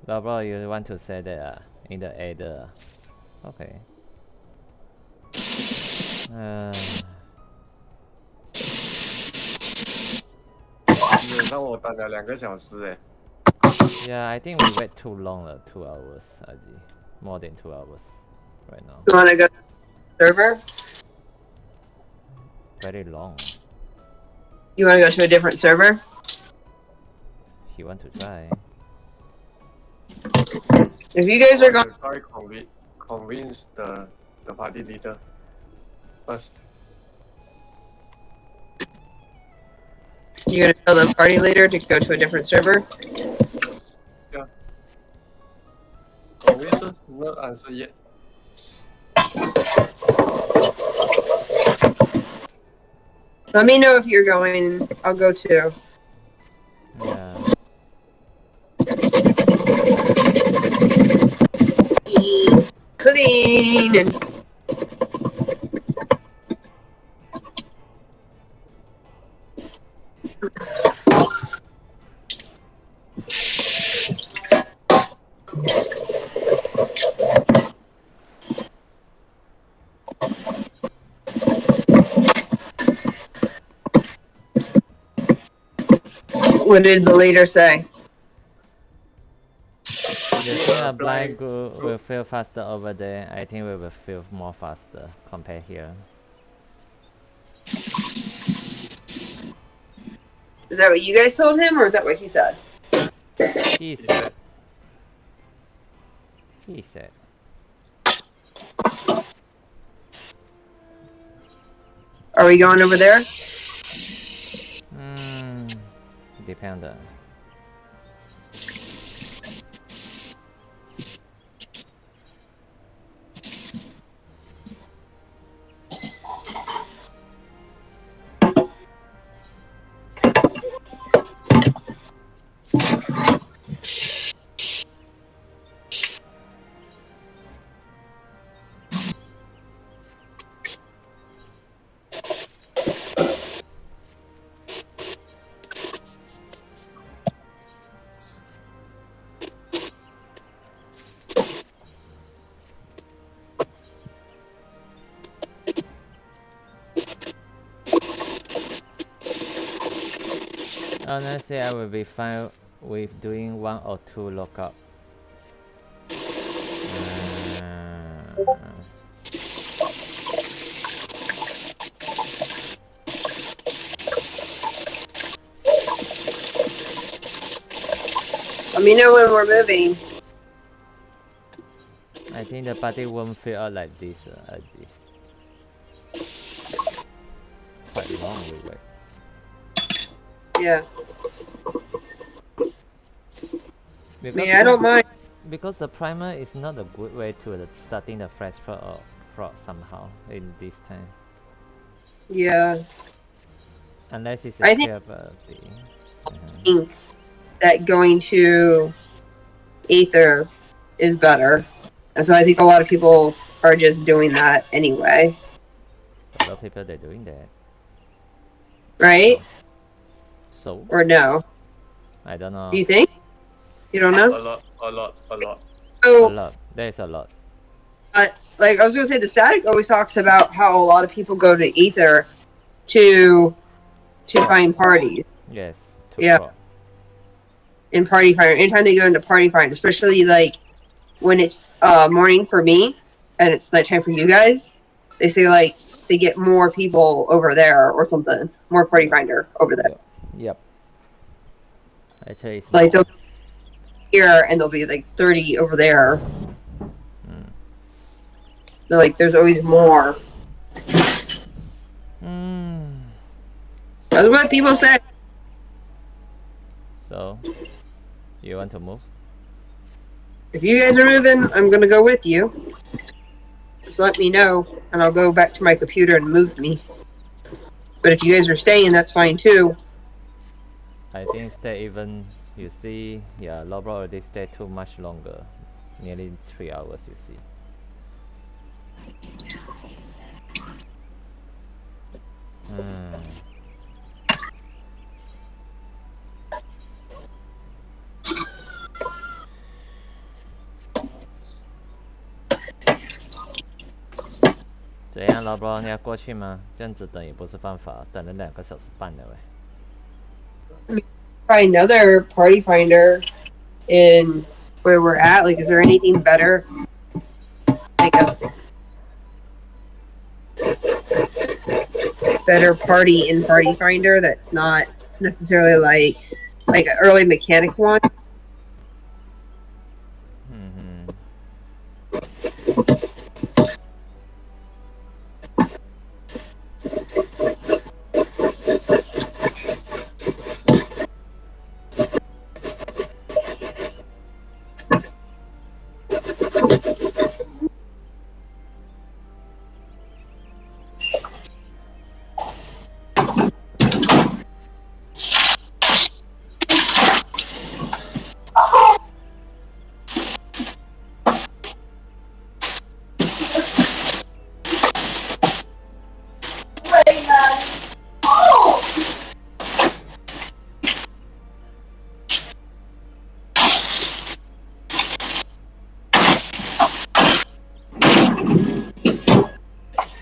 Laura, you want to say that in the ad? Okay. 基本上我等了2个小时哎。Yeah, I think we wait too long 了 2 hours 而已 more than 2 hours right now. You wanna go to the server? Very long. You wanna go to a different server? He want to try. If you guys are going, Try convince the party leader first. you're gonna tell the party leader to go to a different server? Yeah. Convince, not answer yet. Let me know if you're going. I'll go too. Yeah. Clean and what did the leader say? You think a blind group will feel faster over there? I think we will feel more faster compared here. Is that what you guys told him, or is that what he said? He said. He said. Are we going over there? Depend. Honestly, I will be fine with doing 1 or 2 lookup. Let me know when we're moving. I think the party won't feel out like this. Quite long we wait. Yeah. Because I don't mind. Because the primer is not a good way to starting the fresh prog somehow in this time. Yeah. Unless it's I a think capability. that going to Aether is better. And so I think a lot of people are just doing that anyway. A lot of people they're doing that. Right? So Or no? I don't know. Do you think? You don't A know? lot. A So, lot. There's a lot. like I was gonna say, the static always talks about how a lot of people go to Aether to find parties. Yes. Yeah. Pro. In Party Finder, anytime they go into Party Finder, especially like when it's morning for me and it's nighttime for you guys, they say like they get more people over there or something, more Party Finder over there. Yep. Actually, it's Like more. they'll here and there'll be like 30 over there. They're like, there's always more. That's what people say. So, you want to move? If you guys are moving, I'm gonna go with you. Just let me know, and I'll go back to my computer and move me. But if you guys are staying, that's fine too. I think stay even. You see, yeah, Lobro already stay too much longer. Nearly 3 hours, you see. Hmm. 怎样，老 bro？ 你要过去吗？这样子等也不是办法，等了2个小时半了喂。Try another Party Finder in where we're at. Like, is there anything better? Like a better party in Party Finder that's not necessarily like an early mechanic one.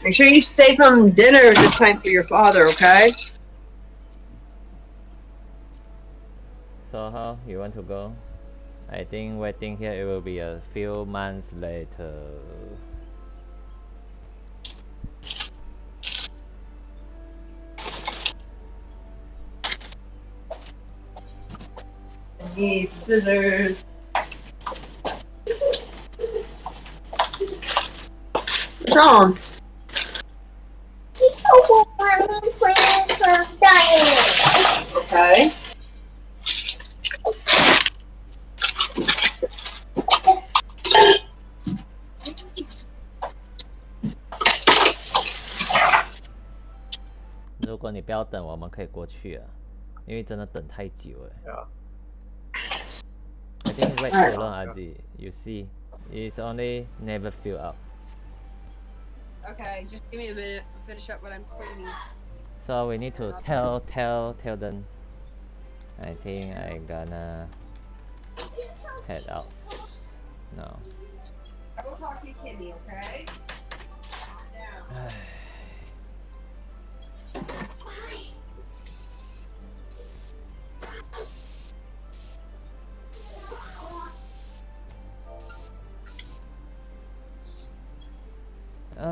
Make sure you save some dinner this time for your father, okay? So how you want to go? I think waiting here it will be a few months later. I need some scissors. What's wrong? Okay.如果你不要等，我们可以过去啊，因为真的等太久了。Yeah. I think wait too long, Aji. You see, it's only never fill up. Okay, just give me a minute to finish up what I'm cleaning. So we need to tell them. I think I gonna head out. No. I will talk to you, Kimmy, okay? Now.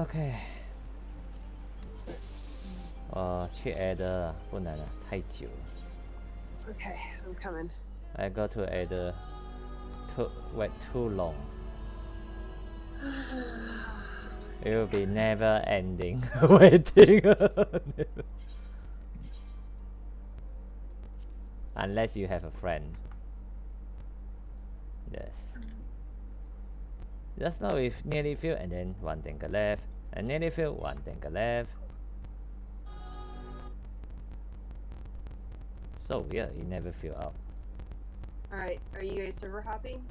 OK， 去 Ada 不能了，太久了。 Okay, I'm coming. I go to Ada, wait too long. It will be never ending waiting. Unless you have a friend. Yes. Just now we nearly filled and then one tanker left. And nearly filled, one tanker left. So weird, it never filled up. Alright, are you guys server hopping?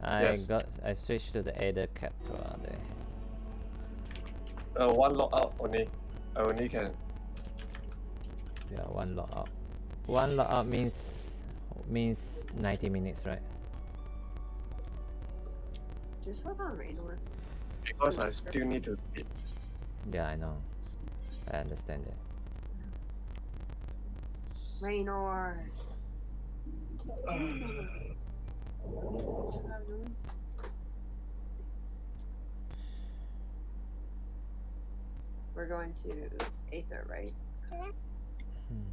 Yes. I switched to the added capture there. One logout only. I only can. Yeah, one logout. One logout means 90 minutes, right? Just hold on, Raynor. Because I still need to sleep. Yeah, I know. I understand it. Raynor. We're going to Aether, right?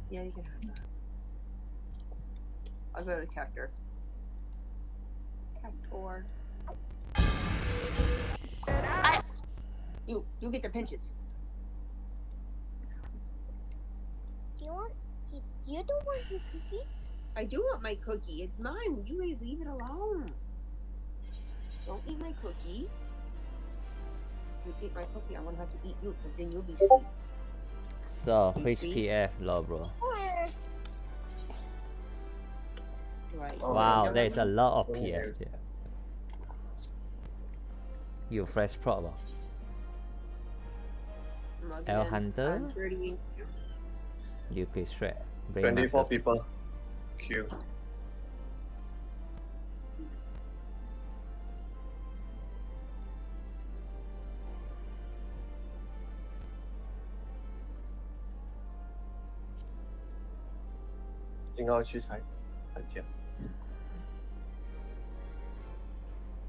Yeah, you can have that. I'll go to the Cactor. Cactor. You get the pinches. Do you don't want your cookie? I do want my cookie. It's mine. You guys leave it alone. Don't eat my cookie. If you eat my cookie, I won't have to eat you, because then you'll be sweet. So, You which see? PF low, bro? Right. Oh, Wow, yeah. there's a lot of Oh, PF here. You fresh prop, bro. Log L in. Hunter? I'm 30. You please shred. 24 people. Queue. Are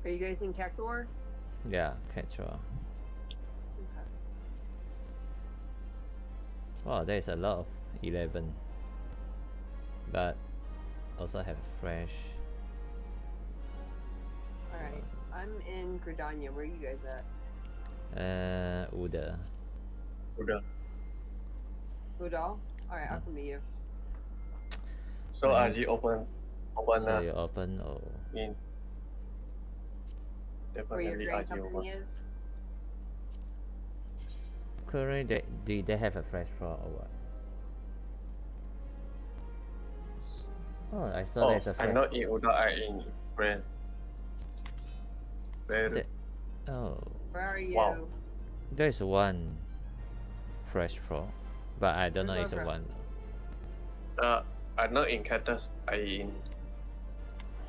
Are you guys in Cactor? Yeah, catch all. Okay. Wow, there's a lot of 11. But also have fresh. Alright. I'm in Gridania. Where are you guys at? Uda. Udall? Alright, I'll come to you. So RG open So you open or in. Where your Definitely grand RG open. company is? currently do they have a fresh pro or what? Oh, I saw there's a fresh. I'm not in Uda, I'm in brand. Very. Oh, Where are you? Wow. there's one fresh pro, but I don't know Where's it's a Opera? one. I'm not in Cactus, I'm in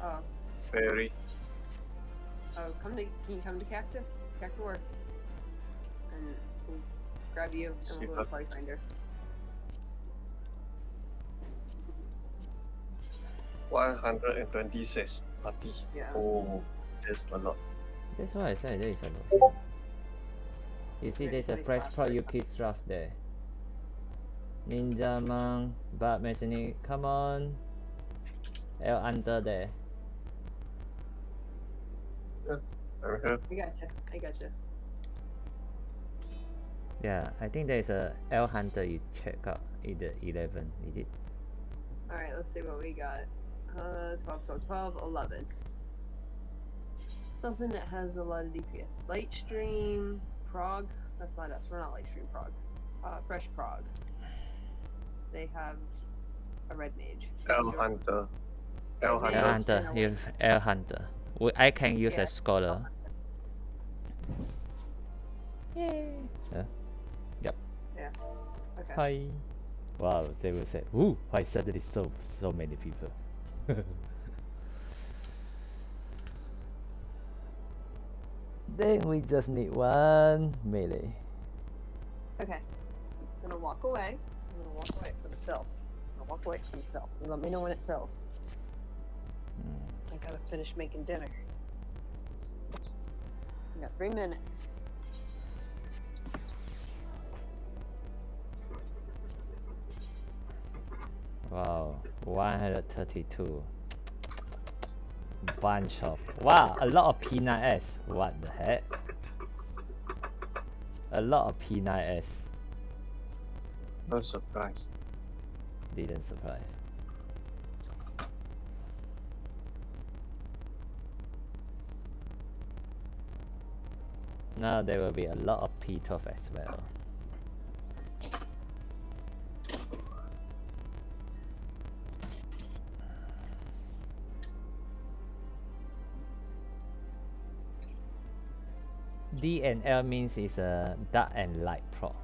Oh. Very. Oh, can you come to Cactus? Cactor? And we'll grab you and we'll go to Party Finder. 126 party. Yeah. Oh, that's a lot. That's why I said there is a lot. You see, there's a Very fresh fast. pro Yuki draft there. Ninja Monk, Bad Mechanic, come on. L under there. I'm here. I gotcha. Yeah, I think there's a L Hunter you check out either 11. Is it? Alright, let's see what we got. 12, 12, 12, 11. Something that has a lot of DPS. Lightstream, prog. That's not us. We're not Lightstream prog. Fresh prog. They have a red mage. L Hunter. L Red L mage Hunter. Hunter, and a you white. have L Hunter. I can use Yeah. a scholar. Yay! Yeah. Yep. Yeah. Okay. Hi. Wow, they will say, "Ooh, why suddenly so many people?" Then we just need one melee. Okay. I'm gonna walk away. It's gonna fill. I'm gonna walk away. It's gonna fill. You let me know when it fills. I gotta finish making dinner. We got 3 minutes. Wow, 132. Bunch of wow, a lot of P9S. What the heck? A lot of P9S. No surprise. Didn't surprise. Now there will be a lot of P12 as well. D and L means is a dark and light prog.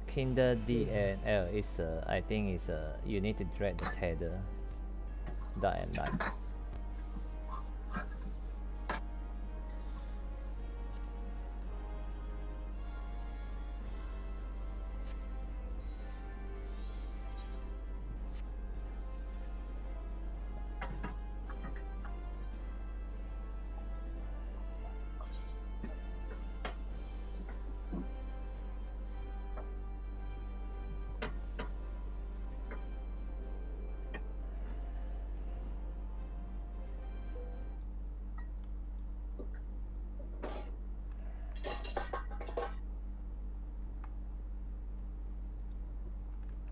Kindle D and L is I think is you need to drag the tether dark and light.